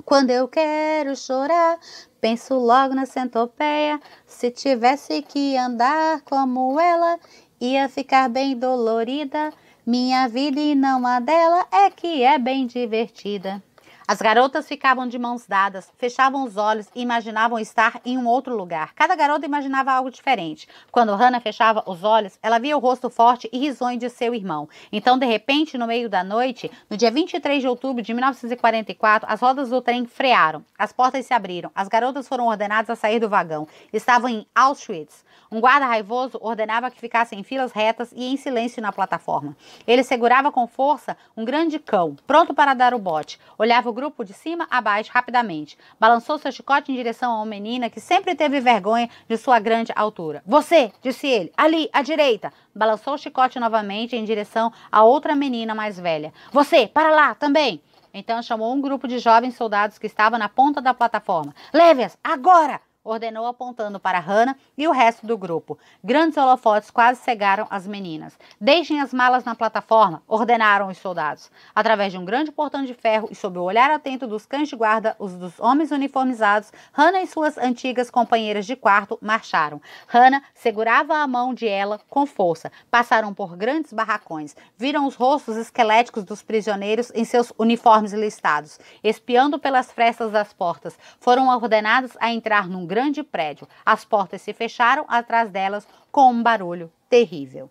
Quando eu quero chorar, penso logo na centopeia. Se tivesse que andar como ela, ia ficar bem dolorida. Minha vida e não a dela é que é bem divertida. As garotas ficavam de mãos dadas, fechavam os olhos e imaginavam estar em um outro lugar. Cada garota imaginava algo diferente. Quando Hannah fechava os olhos, ela via o rosto forte e risonho de seu irmão. Então, de repente, no meio da noite, no dia 23 de outubro de 1944, as rodas do trem frearam. As portas se abriram. As garotas foram ordenadas a sair do vagão. Estavam em Auschwitz. Um guarda raivoso ordenava que ficassem em filas retas e em silêncio na plataforma. Ele segurava com força um grande cão, pronto para dar o bote. Olhava o grupo de cima a baixo rapidamente. Balançou seu chicote em direção a uma menina que sempre teve vergonha de sua grande altura. Você, disse ele, ali, à direita. Balançou o chicote novamente em direção a outra menina mais velha. Você, para lá, também. Então chamou um grupo de jovens soldados que estava na ponta da plataforma. Leve-as, agora! Ordenou apontando para Hannah e o resto do grupo. Grandes holofotes quase cegaram as meninas. Deixem as malas na plataforma, ordenaram os soldados. Através de um grande portão de ferro e sob o olhar atento dos cães de guarda, os dos homens uniformizados, Hannah e suas antigas companheiras de quarto marcharam. Hannah segurava a mão de ela com força. Passaram por grandes barracões. Viram os rostos esqueléticos dos prisioneiros em seus uniformes listados. Espiando pelas frestas das portas, foram ordenados a entrar num grande prédio. As portas se fecharam atrás delas com um barulho terrível.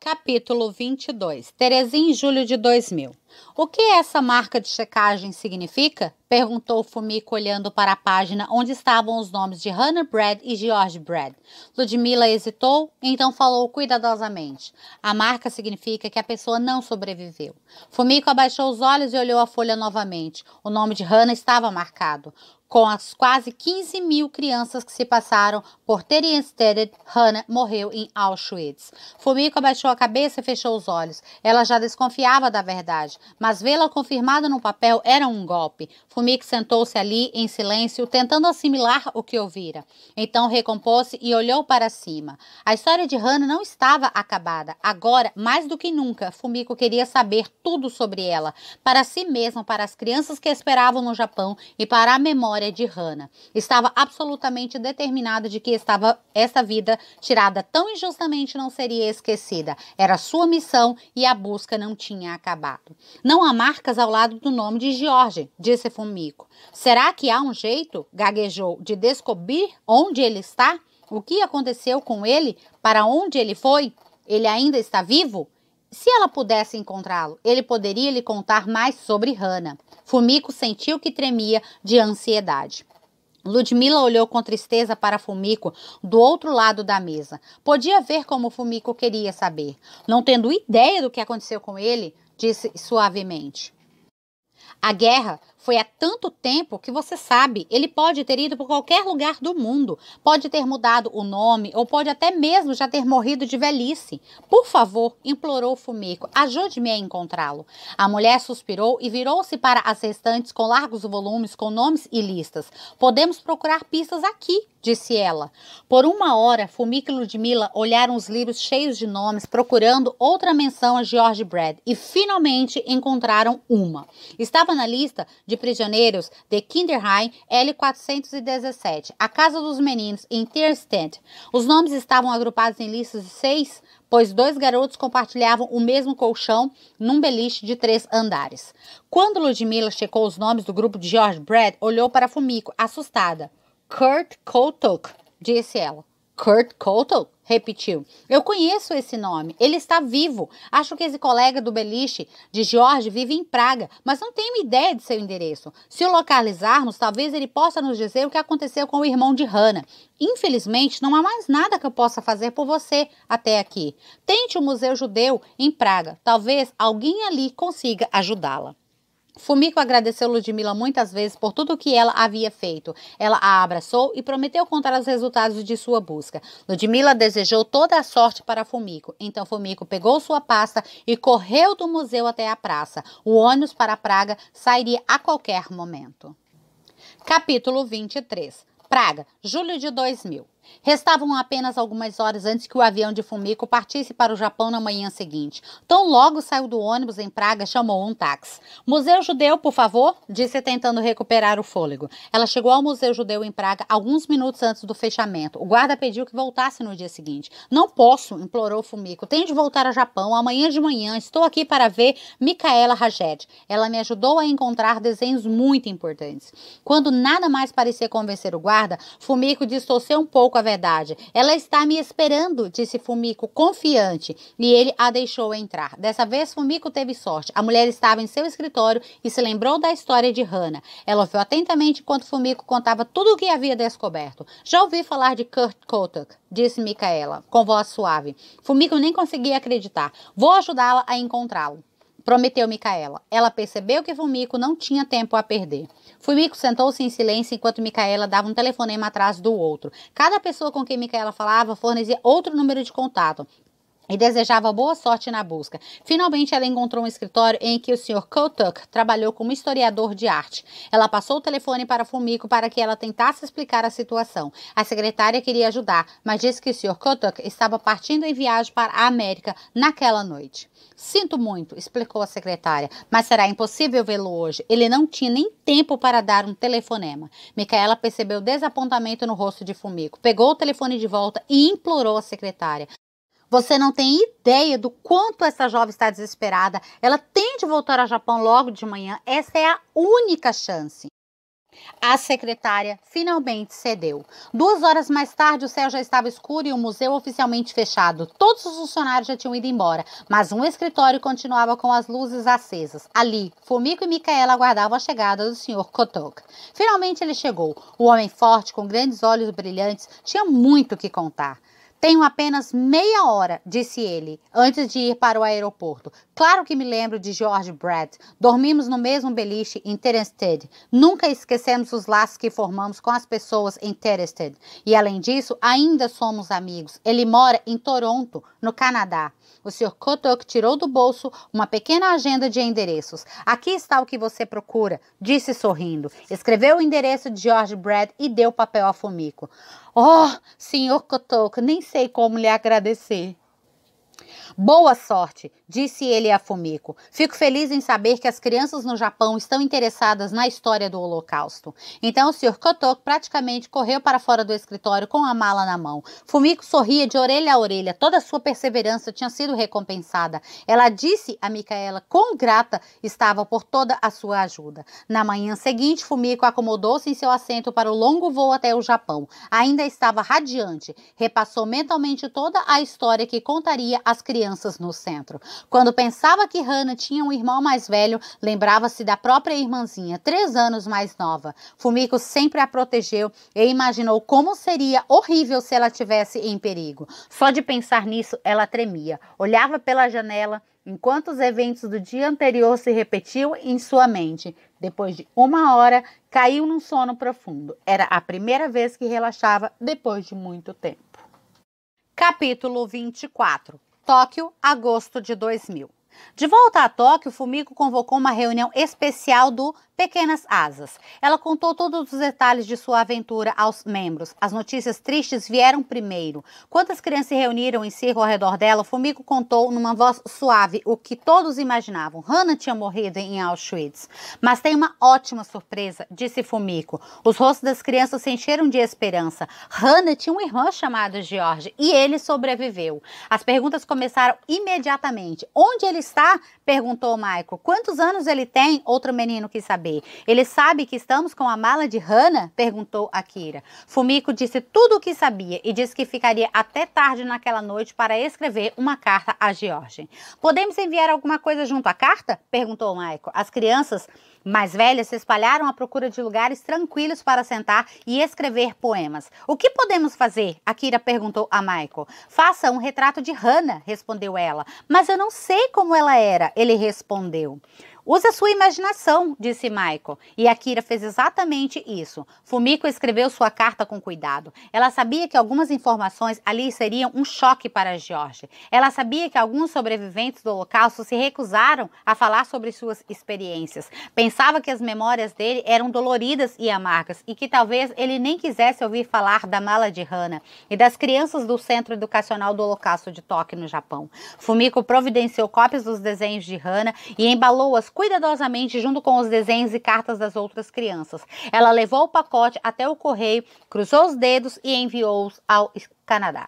Capítulo 22. Terezinha, em julho de 2000. O que essa marca de checagem significa? Perguntou Fumiko olhando para a página onde estavam os nomes de Hannah Brad e George Brad. Ludmila hesitou, então falou cuidadosamente. A marca significa que a pessoa não sobreviveu. Fumiko abaixou os olhos e olhou a folha novamente. O nome de Hannah estava marcado. Com as quase 15 mil crianças que se passaram por Theresienstadt, Hannah morreu em Auschwitz. Fumiko abaixou a cabeça e fechou os olhos. Ela já desconfiava da verdade, mas vê-la confirmada no papel era um golpe. Fumiko sentou-se ali em silêncio, tentando assimilar o que ouvira. Então recompôs-se e olhou para cima. A história de Hannah não estava acabada. Agora, mais do que nunca, Fumiko queria saber tudo sobre ela, para si mesma, para as crianças que esperavam no Japão e para a memória de Hannah. Estava absolutamente determinada de que essa vida tirada tão injustamente não seria esquecida. Era sua missão e a busca não tinha acabado. Não há marcas ao lado do nome de George, disse Fumiko. Será que há um jeito, gaguejou, de descobrir onde ele está? O que aconteceu com ele? Para onde ele foi? Ele ainda está vivo? Se ela pudesse encontrá-lo, ele poderia lhe contar mais sobre Hannah. Fumiko sentiu que tremia de ansiedade. Ludmila olhou com tristeza para Fumiko do outro lado da mesa. Podia ver como Fumiko queria saber. Não tendo ideia do que aconteceu com ele, disse suavemente. A guerra foi há tanto tempo que você sabe, ele pode ter ido por qualquer lugar do mundo, pode ter mudado o nome ou pode até mesmo já ter morrido de velhice. Por favor, implorou Fumiko, ajude-me a encontrá-lo. A mulher suspirou e virou-se para as restantes com largos volumes com nomes e listas. Podemos procurar pistas aqui, disse ela. Por uma hora, Fumiko e Ludmila olharam os livros cheios de nomes, procurando outra menção a George Brad, e finalmente encontraram uma. Estava na lista de prisioneiros de Kinderheim L417, a Casa dos Meninos, em Theresienstadt. Os nomes estavam agrupados em listas de 6, pois 2 garotos compartilhavam o mesmo colchão num beliche de 3 andares. Quando Ludmila checou os nomes do grupo de George Brad, olhou para Fumiko, assustada. Kurt Koutok, disse ela. Kurt Koutok? Repetiu. Eu conheço esse nome. Ele está vivo. Acho que esse colega do beliche de George vive em Praga, mas não tenho ideia de seu endereço. Se o localizarmos, talvez ele possa nos dizer o que aconteceu com o irmão de Hannah. Infelizmente, não há mais nada que eu possa fazer por você até aqui. Tente o Museu Judeu em Praga. Talvez alguém ali consiga ajudá-la. Fumiko agradeceu Ludmila muitas vezes por tudo o que ela havia feito. Ela a abraçou e prometeu contar os resultados de sua busca. Ludmila desejou toda a sorte para Fumiko. Então Fumiko pegou sua pasta e correu do museu até a praça. O ônibus para Praga sairia a qualquer momento. Capítulo 23. Praga, julho de 2000. Restavam apenas algumas horas antes que o avião de Fumiko partisse para o Japão na manhã seguinte. Tão logo saiu do ônibus em Praga, chamou um táxi. Museu Judeu, por favor, disse tentando recuperar o fôlego. Ela chegou ao Museu Judeu em Praga alguns minutos antes do fechamento. O guarda pediu que voltasse no dia seguinte. Não posso, implorou Fumiko. Tenho de voltar ao Japão amanhã de manhã. Estou aqui para ver Micaela Rajed. Ela me ajudou a encontrar desenhos muito importantes. Quando nada mais parecia convencer o guarda, Fumiko distorceu um pouco a verdade. Ela está me esperando, disse Fumiko, confiante, e ele a deixou entrar. Dessa vez, Fumiko teve sorte. A mulher estava em seu escritório e se lembrou da história de Hannah. Ela ouviu atentamente enquanto Fumiko contava tudo o que havia descoberto. Já ouvi falar de Kurt Koutok, disse Micaela, com voz suave. Fumiko nem conseguia acreditar. Vou ajudá-la a encontrá-lo, prometeu Micaela. Ela percebeu que Fumiko não tinha tempo a perder. Fumiko sentou-se em silêncio enquanto Micaela dava um telefonema atrás do outro. Cada pessoa com quem Micaela falava fornecia outro número de contato e desejava boa sorte na busca. Finalmente, ela encontrou um escritório em que o Sr. Koutok trabalhou como historiador de arte. Ela passou o telefone para Fumiko para que ela tentasse explicar a situação. A secretária queria ajudar, mas disse que o Sr. Koutok estava partindo em viagem para a América naquela noite. Sinto muito, explicou a secretária, mas será impossível vê-lo hoje. Ele não tinha nem tempo para dar um telefonema. Micaela percebeu desapontamento no rosto de Fumiko. Pegou o telefone de volta e implorou à secretária. Você não tem ideia do quanto essa jovem está desesperada. Ela tem de voltar ao Japão logo de manhã. Essa é a única chance. A secretária finalmente cedeu. 2 horas mais tarde, o céu já estava escuro e o museu oficialmente fechado. Todos os funcionários já tinham ido embora, mas um escritório continuava com as luzes acesas. Ali, Fumiko e Micaela aguardavam a chegada do Sr. Kotoka. Finalmente ele chegou. O homem forte, com grandes olhos brilhantes, tinha muito o que contar. Tenho apenas meia hora, disse ele, antes de ir para o aeroporto. Claro que me lembro de George Brad. Dormimos no mesmo beliche em Terested. Nunca esquecemos os laços que formamos com as pessoas em Terested. E além disso, ainda somos amigos. Ele mora em Toronto, no Canadá. O Sr. Kotoka tirou do bolso uma pequena agenda de endereços. Aqui está o que você procura, disse sorrindo. Escreveu o endereço de George Brad e deu o papel a Fumiko. Oh, Sr. Kotoka, nem sei como lhe agradecer. Boa sorte, disse ele a Fumiko. Fico feliz em saber que as crianças no Japão estão interessadas na história do Holocausto. Então o Sr. Kotoka praticamente correu para fora do escritório com a mala na mão. Fumiko sorria de orelha a orelha. Toda a sua perseverança tinha sido recompensada. Ela disse a Micaela quão grata estava por toda a sua ajuda. Na manhã seguinte, Fumiko acomodou-se em seu assento para o longo voo até o Japão. Ainda estava radiante. Repassou mentalmente toda a história que contaria às crianças no centro. Quando pensava que Hana tinha um irmão mais velho, lembrava-se da própria irmãzinha, 3 anos mais nova. Fumiko sempre a protegeu e imaginou como seria horrível se ela tivesse em perigo. Só de pensar nisso, ela tremia. Olhava pela janela enquanto os eventos do dia anterior se repetiam em sua mente. Depois de 1 hora, caiu num sono profundo. Era a primeira vez que relaxava depois de muito tempo. Capítulo 24. Tóquio, agosto de 2000. De volta a Tóquio, Fumiko convocou uma reunião especial do Pequenas Asas. Ela contou todos os detalhes de sua aventura aos membros. As notícias tristes vieram primeiro. Quando as crianças se reuniram em círculo ao redor dela, Fumiko contou numa voz suave o que todos imaginavam. Hana tinha morrido em Auschwitz. Mas tem uma ótima surpresa, disse Fumiko. Os rostos das crianças se encheram de esperança. Hana tinha um irmão chamado George e ele sobreviveu. As perguntas começaram imediatamente. Onde ele está? Perguntou Michael. Quantos anos ele tem? Outro menino quis saber. Ele sabe que estamos com a mala de Hana? Perguntou Akira. Fumiko disse tudo o que sabia e disse que ficaria até tarde naquela noite para escrever uma carta a George. Podemos enviar alguma coisa junto à carta? Perguntou Michael. As crianças mais velhas se espalharam à procura de lugares tranquilos para sentar e escrever poemas. O que podemos fazer? Akira perguntou a Michael. Faça um retrato de Hana, respondeu ela. Mas eu não sei como ela era, ele respondeu. Usa sua imaginação, disse Michael. E Akira fez exatamente isso. Fumiko escreveu sua carta com cuidado. Ela sabia que algumas informações ali seriam um choque para George. Ela sabia que alguns sobreviventes do Holocausto se recusaram a falar sobre suas experiências. Pensava que as memórias dele eram doloridas e amargas e que talvez ele nem quisesse ouvir falar da mala de Hana e das crianças do Centro Educacional do Holocausto de Tóquio, no Japão. Fumiko providenciou cópias dos desenhos de Hana e embalou-as cuidadosamente junto com os desenhos e cartas das outras crianças. Ela levou o pacote até o correio, cruzou os dedos e enviou-os ao Canadá.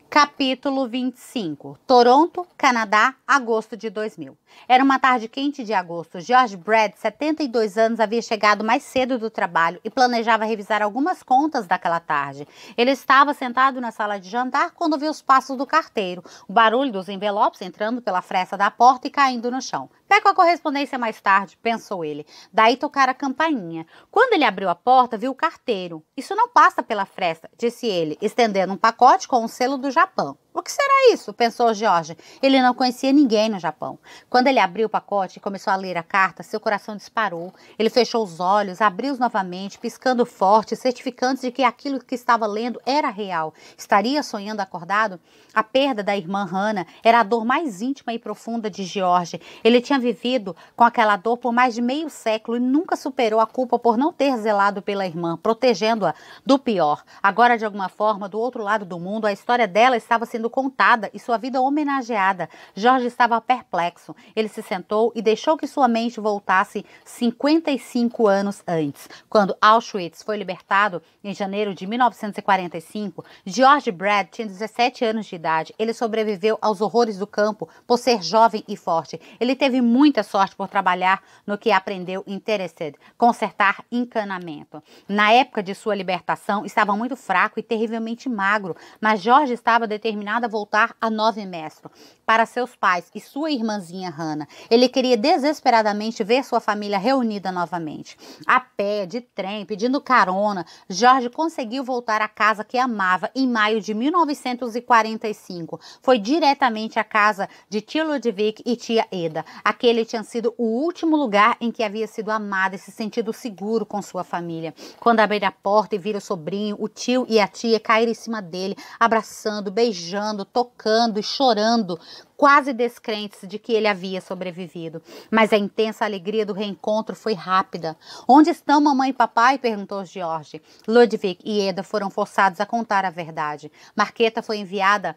Capítulo 25. Toronto, Canadá, agosto de 2000. Era uma tarde quente de agosto. George Brad, 72 anos, havia chegado mais cedo do trabalho e planejava revisar algumas contas daquela tarde. Ele estava sentado na sala de jantar quando viu os passos do carteiro, o barulho dos envelopes entrando pela fresta da porta e caindo no chão. Pego a correspondência mais tarde, pensou ele. Daí tocar a campainha. Quando ele abriu a porta, viu o carteiro. Isso não passa pela fresta, disse ele, estendendo um pacote com o selo do Japão. O que será isso? Pensou George. Ele não conhecia ninguém no Japão. Quando ele abriu o pacote e começou a ler a carta, seu coração disparou. Ele fechou os olhos, abriu-os novamente, piscando forte, certificando de que aquilo que estava lendo era real. Estaria sonhando acordado? A perda da irmã Hana era a dor mais íntima e profunda de George. Ele tinha vivido com aquela dor por mais de meio século e nunca superou a culpa por não ter zelado pela irmã, protegendo-a do pior. Agora, de alguma forma, do outro lado do mundo, a história dela estava sendo sido contada e sua vida homenageada. Jorge estava perplexo. Ele se sentou e deixou que sua mente voltasse 55 anos antes. Quando Auschwitz foi libertado, em janeiro de 1945, George Brad tinha 17 anos de idade. Ele sobreviveu aos horrores do campo por ser jovem e forte. Ele teve muita sorte por trabalhar no que aprendeu em Theresienstadt, consertar encanamento. Na época de sua libertação, estava muito fraco e terrivelmente magro, mas Jorge estava determinado a voltar a Novo Mestre, para seus pais e sua irmãzinha Hannah. Ele queria desesperadamente ver sua família reunida novamente. A pé, de trem, pedindo carona, Jorge conseguiu voltar à casa que amava em maio de 1945. Foi diretamente à casa de tio Ludwig e tia Eda. Aquele tinha sido o último lugar em que havia sido amado e se sentido seguro com sua família. Quando abriu a porta e viram o sobrinho, o tio e a tia caíram em cima dele, abraçando, beijando, tocando e chorando, quase descrentes de que ele havia sobrevivido. Mas a intensa alegria do reencontro foi rápida. Onde estão mamãe e papai? Perguntou George. Ludwig e Eda foram forçados a contar a verdade. Marqueta foi enviada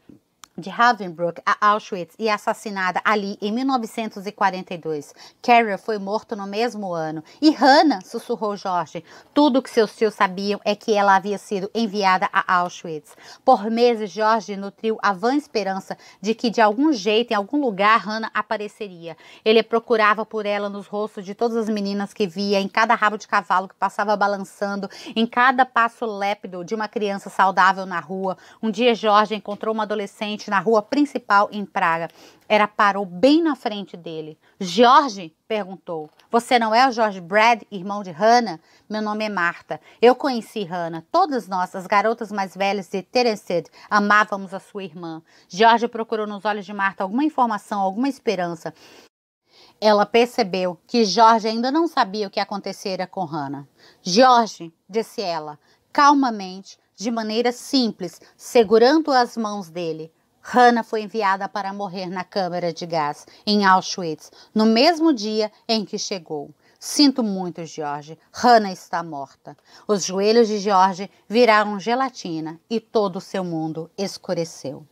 de Ravensbrück a Auschwitz e assassinada ali em 1942. Carrier foi morto no mesmo ano. E Hannah, sussurrou Jorge. Tudo que seus tios sabiam é que ela havia sido enviada a Auschwitz. Por meses, Jorge nutriu a vã esperança de que de algum jeito, em algum lugar, Hannah apareceria. Ele procurava por ela nos rostos de todas as meninas que via, em cada rabo de cavalo que passava balançando, em cada passo lépido de uma criança saudável na rua. Um dia, Jorge encontrou uma adolescente na rua principal em Praga. Ela parou bem na frente dele. Jorge? Perguntou. Você não é o George Brad, irmão de Hannah? Meu nome é Marta. Eu conheci Hannah. Todas nós, as garotas mais velhas de Theresienstadt, amávamos a sua irmã. Jorge procurou nos olhos de Marta alguma informação, alguma esperança. Ela percebeu que Jorge ainda não sabia o que acontecera com Hannah. Jorge, disse ela, calmamente, de maneira simples, segurando as mãos dele. Hannah foi enviada para morrer na câmara de gás, em Auschwitz, no mesmo dia em que chegou. Sinto muito, George. Hannah está morta. Os joelhos de George viraram gelatina e todo o seu mundo escureceu.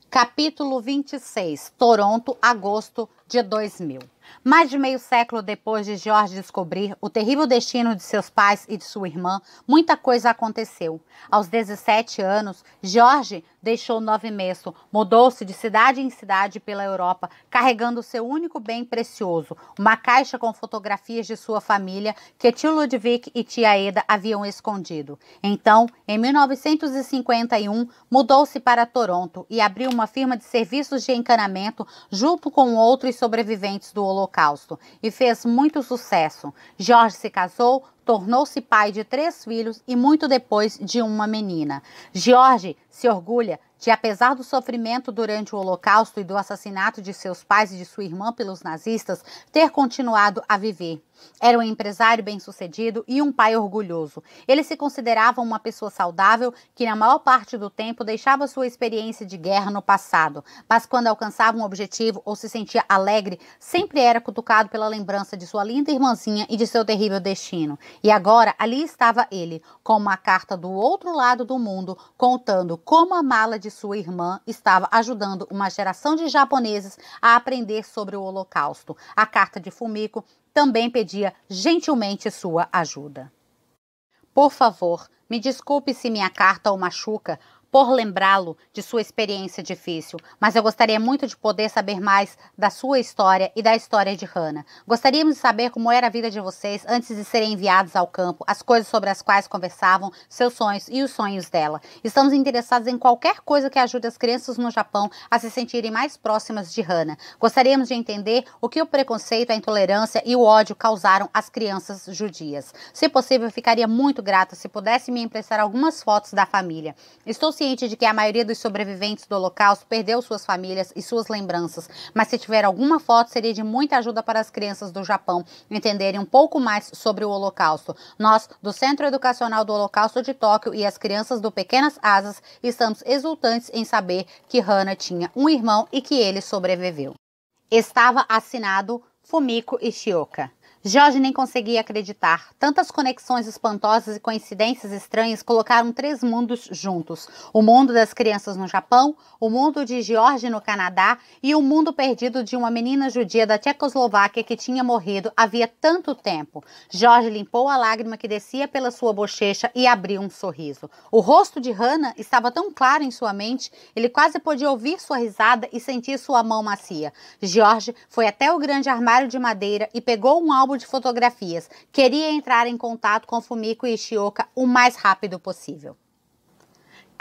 Capítulo 26, Toronto, agosto de 2000. Mais de meio século depois de George descobrir o terrível destino de seus pais e de sua irmã, muita coisa aconteceu. Aos 17 anos, George deixou Novo Mesto, mudou-se de cidade em cidade pela Europa, carregando seu único bem precioso, uma caixa com fotografias de sua família que tio Ludwig e tia Eda haviam escondido. Então, em 1951, mudou-se para Toronto e abriu uma firma de serviços de encanamento junto com outros sobreviventes do Holocausto e fez muito sucesso. George se casou, tornou-se pai de 3 filhos e muito depois de uma menina. George se orgulha de, apesar do sofrimento durante o Holocausto e do assassinato de seus pais e de sua irmã pelos nazistas, ter continuado a viver. Era um empresário bem-sucedido e um pai orgulhoso. Ele se considerava uma pessoa saudável que, na maior parte do tempo, deixava sua experiência de guerra no passado, mas quando alcançava um objetivo ou se sentia alegre, sempre era cutucado pela lembrança de sua linda irmãzinha e de seu terrível destino. E agora, ali estava ele, com uma carta do outro lado do mundo, contando como a mala de sua irmã estava ajudando uma geração de japoneses a aprender sobre o Holocausto. A carta de Fumiko também pedia gentilmente sua ajuda. Por favor, me desculpe se minha carta o machuca por lembrá-lo de sua experiência difícil, mas eu gostaria muito de poder saber mais da sua história e da história de Hannah. Gostaríamos de saber como era a vida de vocês antes de serem enviados ao campo, as coisas sobre as quais conversavam, seus sonhos e os sonhos dela. Estamos interessados em qualquer coisa que ajude as crianças no Japão a se sentirem mais próximas de Hannah. Gostaríamos de entender o que o preconceito, a intolerância e o ódio causaram às crianças judias. Se possível, ficaria muito grata se pudesse me emprestar algumas fotos da família. Estou ciente de que a maioria dos sobreviventes do Holocausto perdeu suas famílias e suas lembranças, mas se tiver alguma foto seria de muita ajuda para as crianças do Japão entenderem um pouco mais sobre o Holocausto. Nós, do Centro Educacional do Holocausto de Tóquio e as crianças do Pequenas Asas, estamos exultantes em saber que Hannah tinha um irmão e que ele sobreviveu. Estava assinado Fumiko Ishioka. Jorge nem conseguia acreditar. Tantas conexões espantosas e coincidências estranhas colocaram 3 mundos juntos. O mundo das crianças no Japão, o mundo de Jorge no Canadá e o mundo perdido de uma menina judia da Tchecoslováquia que tinha morrido havia tanto tempo. Jorge limpou a lágrima que descia pela sua bochecha e abriu um sorriso. O rosto de Hannah estava tão claro em sua mente, ele quase podia ouvir sua risada e sentir sua mão macia. Jorge foi até o grande armário de madeira e pegou um álbum de fotografias. Queria entrar em contato com Fumiko e Shioka o mais rápido possível.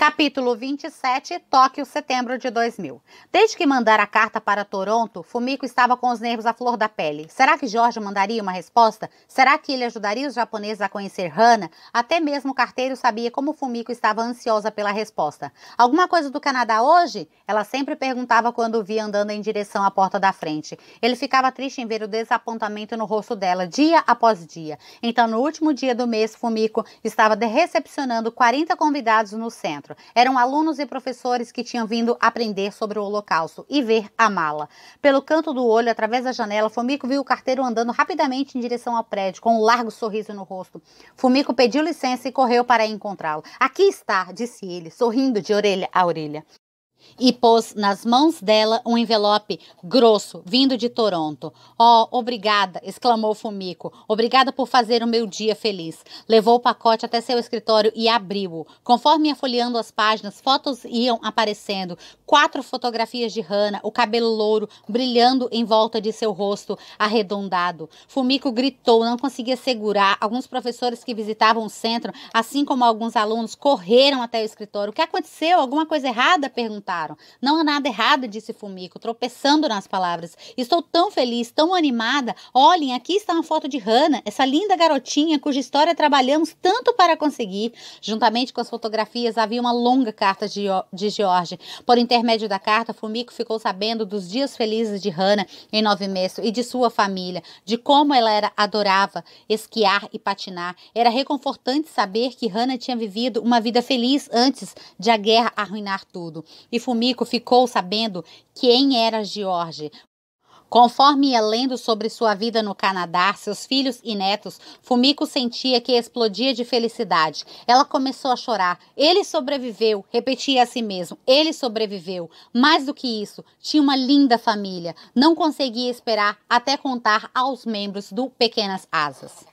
Capítulo 27, Tóquio, setembro de 2000. Desde que mandara a carta para Toronto, Fumiko estava com os nervos à flor da pele. Será que Jorge mandaria uma resposta? Será que ele ajudaria os japoneses a conhecer Hannah? Até mesmo o carteiro sabia como Fumiko estava ansiosa pela resposta. Alguma coisa do Canadá hoje? Ela sempre perguntava quando o via andando em direção à porta da frente. Ele ficava triste em ver o desapontamento no rosto dela, dia após dia. Então, no último dia do mês, Fumiko estava recepcionando 40 convidados no centro. Eram alunos e professores que tinham vindo aprender sobre o Holocausto e ver a mala. Pelo canto do olho, através da janela, Fumiko viu o carteiro andando rapidamente em direção ao prédio, com um largo sorriso no rosto. Fumiko pediu licença e correu para encontrá-lo. Aqui está, disse ele, sorrindo de orelha a orelha. E pôs nas mãos dela um envelope grosso, vindo de Toronto. Oh, obrigada, exclamou Fumiko. Obrigada por fazer o meu dia feliz. Levou o pacote até seu escritório e abriu-o. Conforme ia folheando as páginas, fotos iam aparecendo. 4 fotografias de Hannah, o cabelo louro brilhando em volta de seu rosto arredondado. Fumiko gritou, não conseguia segurar. Alguns professores que visitavam o centro, assim como alguns alunos, correram até o escritório. O que aconteceu? Alguma coisa errada? Perguntaram. Não há nada errado, disse Fumiko, tropeçando nas palavras. Estou tão feliz, tão animada. Olhem, aqui está uma foto de Hannah, essa linda garotinha cuja história trabalhamos tanto para conseguir. Juntamente com as fotografias havia uma longa carta de Jorge. Por intermédio da carta, Fumiko ficou sabendo dos dias felizes de Hannah em Nove Mesto e de sua família, de como ela adorava esquiar e patinar. Era reconfortante saber que Hannah tinha vivido uma vida feliz antes de a guerra arruinar tudo. E Fumiko ficou sabendo quem era Jorge. Conforme ia lendo sobre sua vida no Canadá, seus filhos e netos, Fumiko sentia que explodia de felicidade. Ela começou a chorar. Ele sobreviveu, repetia a si mesmo. Ele sobreviveu. Mais do que isso, tinha uma linda família. Não conseguia esperar até contar aos membros do Pequenas Asas.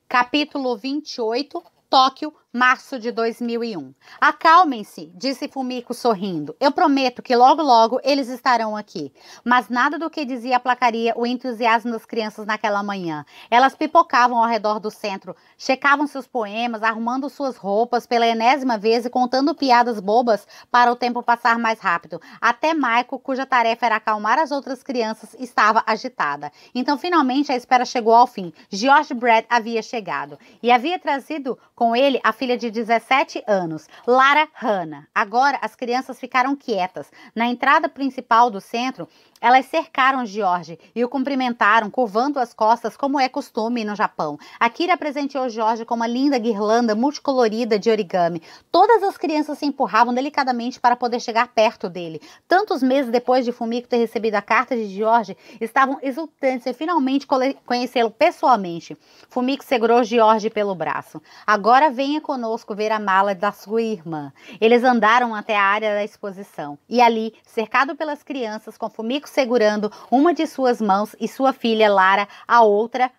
Capítulo 28, Tóquio, março de 2001. Acalmem-se, disse Fumiko sorrindo. Eu prometo que logo logo eles estarão aqui. Mas nada do que dizia aplacaria o entusiasmo das crianças naquela manhã. Elas pipocavam ao redor do centro, checavam seus poemas, arrumando suas roupas pela enésima vez e contando piadas bobas para o tempo passar mais rápido. Até Michael, cuja tarefa era acalmar as outras crianças, estava agitada. Então finalmente a espera chegou ao fim. George Brad havia chegado e havia trazido com ele a filha de 17 anos, Lara Hannah. Agora as crianças ficaram quietas. Na entrada principal do centro, elas cercaram Jorge e o cumprimentaram, curvando as costas, como é costume no Japão. Akira presenteou Jorge com uma linda guirlanda multicolorida de origami. Todas as crianças se empurravam delicadamente para poder chegar perto dele. Tantos meses depois de Fumiko ter recebido a carta de Jorge, estavam exultantes em finalmente conhecê-lo pessoalmente. Fumiko segurou Jorge pelo braço. Agora venha conosco ver a mala da sua irmã. Eles andaram até a área da exposição. E ali, cercado pelas crianças, com Fumiko segurando uma de suas mãos e sua filha Lara a outra,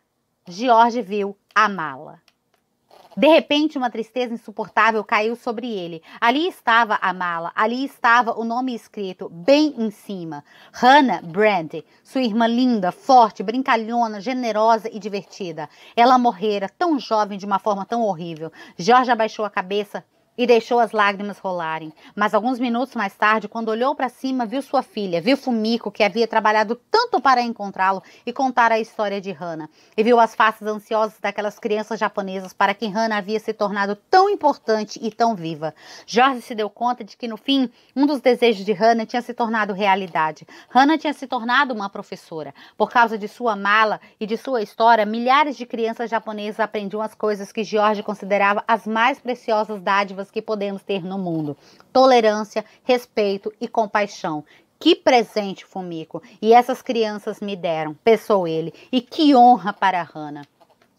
Jorge viu a mala. De repente, uma tristeza insuportável caiu sobre ele. Ali estava a mala, ali estava o nome escrito, bem em cima. Hannah Brand, sua irmã linda, forte, brincalhona, generosa e divertida. Ela morrera tão jovem de uma forma tão horrível. Jorge abaixou a cabeça e deixou as lágrimas rolarem. Mas alguns minutos mais tarde, quando olhou para cima, viu sua filha, viu Fumiko, que havia trabalhado tanto para encontrá-lo e contar a história de Hannah. E viu as faces ansiosas daquelas crianças japonesas para quem Hannah havia se tornado tão importante e tão viva. Jorge se deu conta de que, no fim, um dos desejos de Hannah tinha se tornado realidade. Hannah tinha se tornado uma professora. Por causa de sua mala e de sua história, milhares de crianças japonesas aprendiam as coisas que Jorge considerava as mais preciosas dádivas que podemos ter no mundo: tolerância, respeito e compaixão. Que presente, Fumiko, e essas crianças me deram, pensou ele, e que honra para Hana.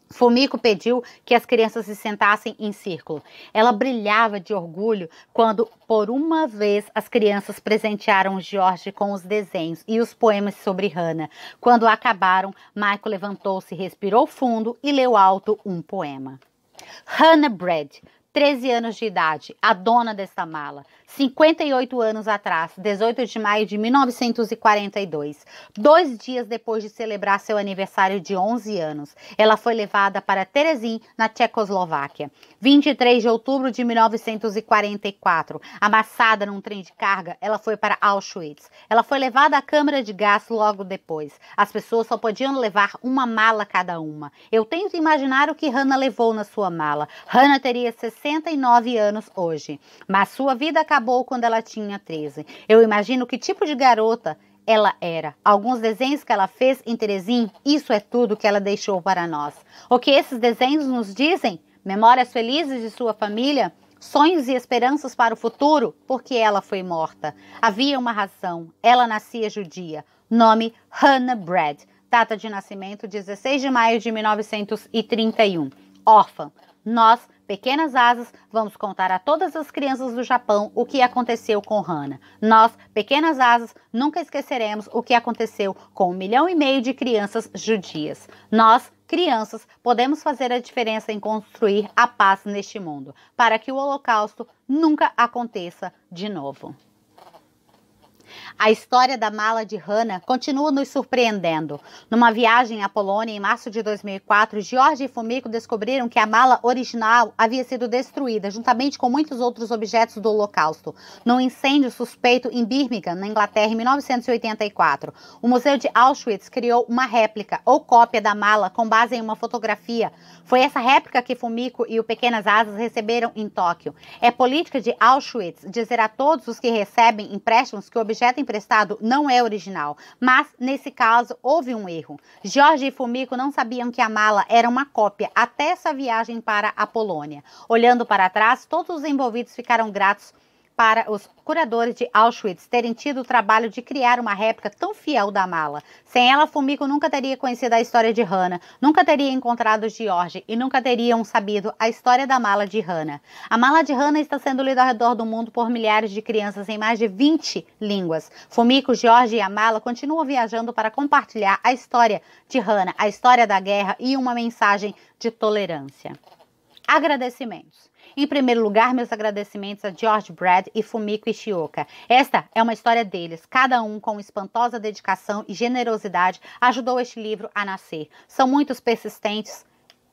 Fumiko pediu que as crianças se sentassem em círculo. Ela brilhava de orgulho quando, por uma vez, as crianças presentearam George com os desenhos e os poemas sobre Hana. Quando acabaram, Michael levantou-se, respirou fundo e leu alto um poema. Hannah Brad, 13 anos de idade, a dona desta mala. 58 anos atrás, 18 de maio de 1942, 2 dias depois de celebrar seu aniversário de 11 anos, ela foi levada para Terezin, na Tchecoslováquia. 23 de outubro de 1944, amassada num trem de carga, ela foi para Auschwitz. Ela foi levada à câmara de gás logo depois. As pessoas só podiam levar uma mala cada uma. Eu tento imaginar o que Hannah levou na sua mala. Hannah teria 69 anos hoje, mas sua vida acabou quando ela tinha 13. Eu imagino que tipo de garota ela era. Alguns desenhos que ela fez em Terezin, isso é tudo que ela deixou para nós. O que esses desenhos nos dizem? Memórias felizes de sua família? Sonhos e esperanças para o futuro? Porque ela foi morta. Havia uma razão. Ela nascia judia. Nome Hannah Brad. Data de nascimento 16 de maio de 1931. Órfã. Nós, Pequenas Asas, vamos contar a todas as crianças do Japão o que aconteceu com Hannah. Nós, Pequenas Asas, nunca esqueceremos o que aconteceu com 1,5 milhão de crianças judias. Nós, crianças, podemos fazer a diferença em construir a paz neste mundo, para que o Holocausto nunca aconteça de novo. A história da mala de Hannah continua nos surpreendendo. Numa viagem à Polônia em março de 2004, George e Fumiko descobriram que a mala original havia sido destruída, juntamente com muitos outros objetos do Holocausto, num incêndio suspeito em Birmingham, na Inglaterra, em 1984. O Museu de Auschwitz criou uma réplica ou cópia da mala com base em uma fotografia. Foi essa réplica que Fumiko e o Pequenas Asas receberam em Tóquio. É política de Auschwitz dizer a todos os que recebem empréstimos que o objeto emprestado não é original, mas nesse caso houve um erro. George e Fumiko não sabiam que a mala era uma cópia até essa viagem para a Polônia. Olhando para trás, todos os envolvidos ficaram gratos para os curadores de Auschwitz terem tido o trabalho de criar uma réplica tão fiel da mala. Sem ela, Fumiko nunca teria conhecido a história de Hannah, nunca teria encontrado George e nunca teriam sabido a história da mala de Hannah. A mala de Hannah está sendo lida ao redor do mundo por milhares de crianças em mais de 20 línguas. Fumiko, George e a mala continuam viajando para compartilhar a história de Hannah, a história da guerra e uma mensagem de tolerância. Agradecimentos. Em primeiro lugar, meus agradecimentos a George Brad e Fumiko Ishioka. Esta é uma história deles. Cada um, com espantosa dedicação e generosidade, ajudou este livro a nascer. São muitos persistentes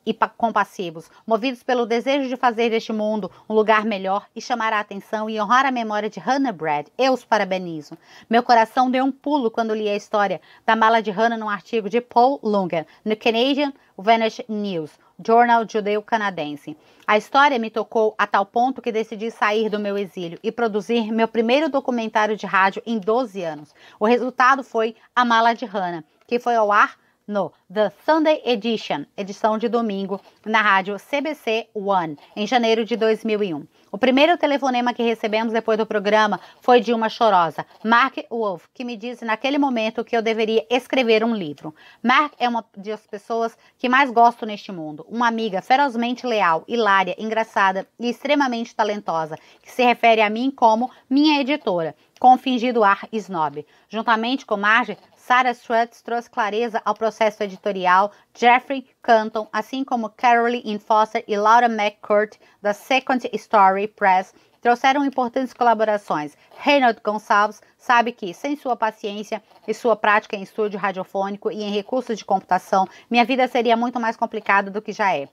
e compassivos, movidos pelo desejo de fazer deste mundo um lugar melhor e chamar a atenção e honrar a memória de Hannah Brad. Eu os parabenizo. Meu coração deu um pulo quando li a história da mala de Hannah num artigo de Paul Lungen, no Canadian Vantage News, jornal judeu-canadense. A história me tocou a tal ponto que decidi sair do meu exílio e produzir meu primeiro documentário de rádio em 12 anos. O resultado foi A Mala de Hannah, que foi ao ar no The Sunday Edition, edição de domingo, na rádio CBC One, em janeiro de 2001. O primeiro telefonema que recebemos depois do programa foi de uma chorosa, Mark Wolf, que me disse naquele momento que eu deveria escrever um livro. Mark é uma das pessoas que mais gosto neste mundo, uma amiga ferozmente leal, hilária, engraçada e extremamente talentosa, que se refere a mim como minha editora, com um fingido ar snob. Juntamente com Marge, Sarah Strutz trouxe clareza ao processo editorial, Jeffrey Canton, assim como Caroline Foster e Laura McCourt, da Second Story Press, trouxeram importantes colaborações. Reinhold Gonçalves sabe que, sem sua paciência e sua prática em estúdio radiofônico e em recursos de computação, minha vida seria muito mais complicada do que já é.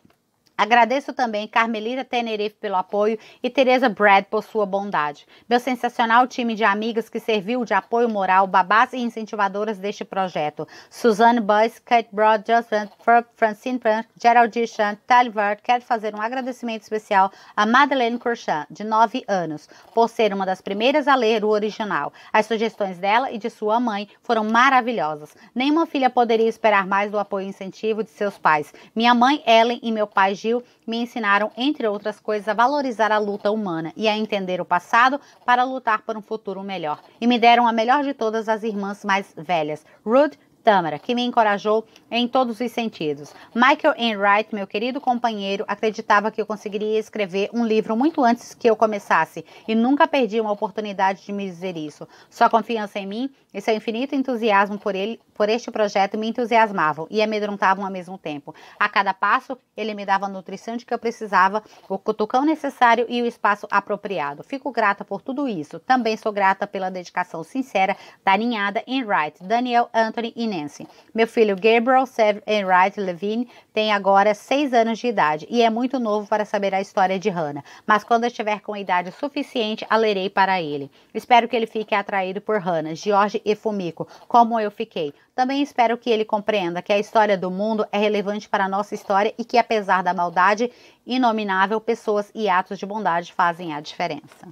Agradeço também Carmelita Tenerife pelo apoio e Teresa Brad por sua bondade. Meu sensacional time de amigas que serviu de apoio moral, babás e incentivadoras deste projeto. Suzanne Boyce, Kate Broad, Justin Ferb, Francine Frank, Geraldine Chan, Talivert. Quero fazer um agradecimento especial a Madeleine Courchamp, de 9 anos, por ser uma das primeiras a ler o original. As sugestões dela e de sua mãe foram maravilhosas. Nenhuma filha poderia esperar mais do apoio e incentivo de seus pais. Minha mãe, Ellen, e meu pai, Gil, Jill me ensinaram, entre outras coisas, a valorizar a luta humana e a entender o passado para lutar por um futuro melhor. E me deram a melhor de todas as irmãs mais velhas, Ruth Tamara, que me encorajou em todos os sentidos. Michael Enright, meu querido companheiro, acreditava que eu conseguiria escrever um livro muito antes que eu começasse e nunca perdi uma oportunidade de me dizer isso. Sua confiança em mim e seu infinito entusiasmo por este projeto me entusiasmavam e amedrontavam ao mesmo tempo. A cada passo, ele me dava a nutrição de que eu precisava, o cutucão necessário e o espaço apropriado. Fico grata por tudo isso. Também sou grata pela dedicação sincera da ninhada Enright, Daniel, Anthony e Nancy. Meu filho Gabriel Seth Enright Levine tem agora 6 anos de idade e é muito novo para saber a história de Hannah, mas quando eu estiver com idade suficiente, a lerei para ele. Espero que ele fique atraído por Hannah, George e Fumiko, como eu fiquei. Também espero que ele compreenda que a história do mundo é relevante para a nossa história e que, apesar da maldade inominável, pessoas e atos de bondade fazem a diferença.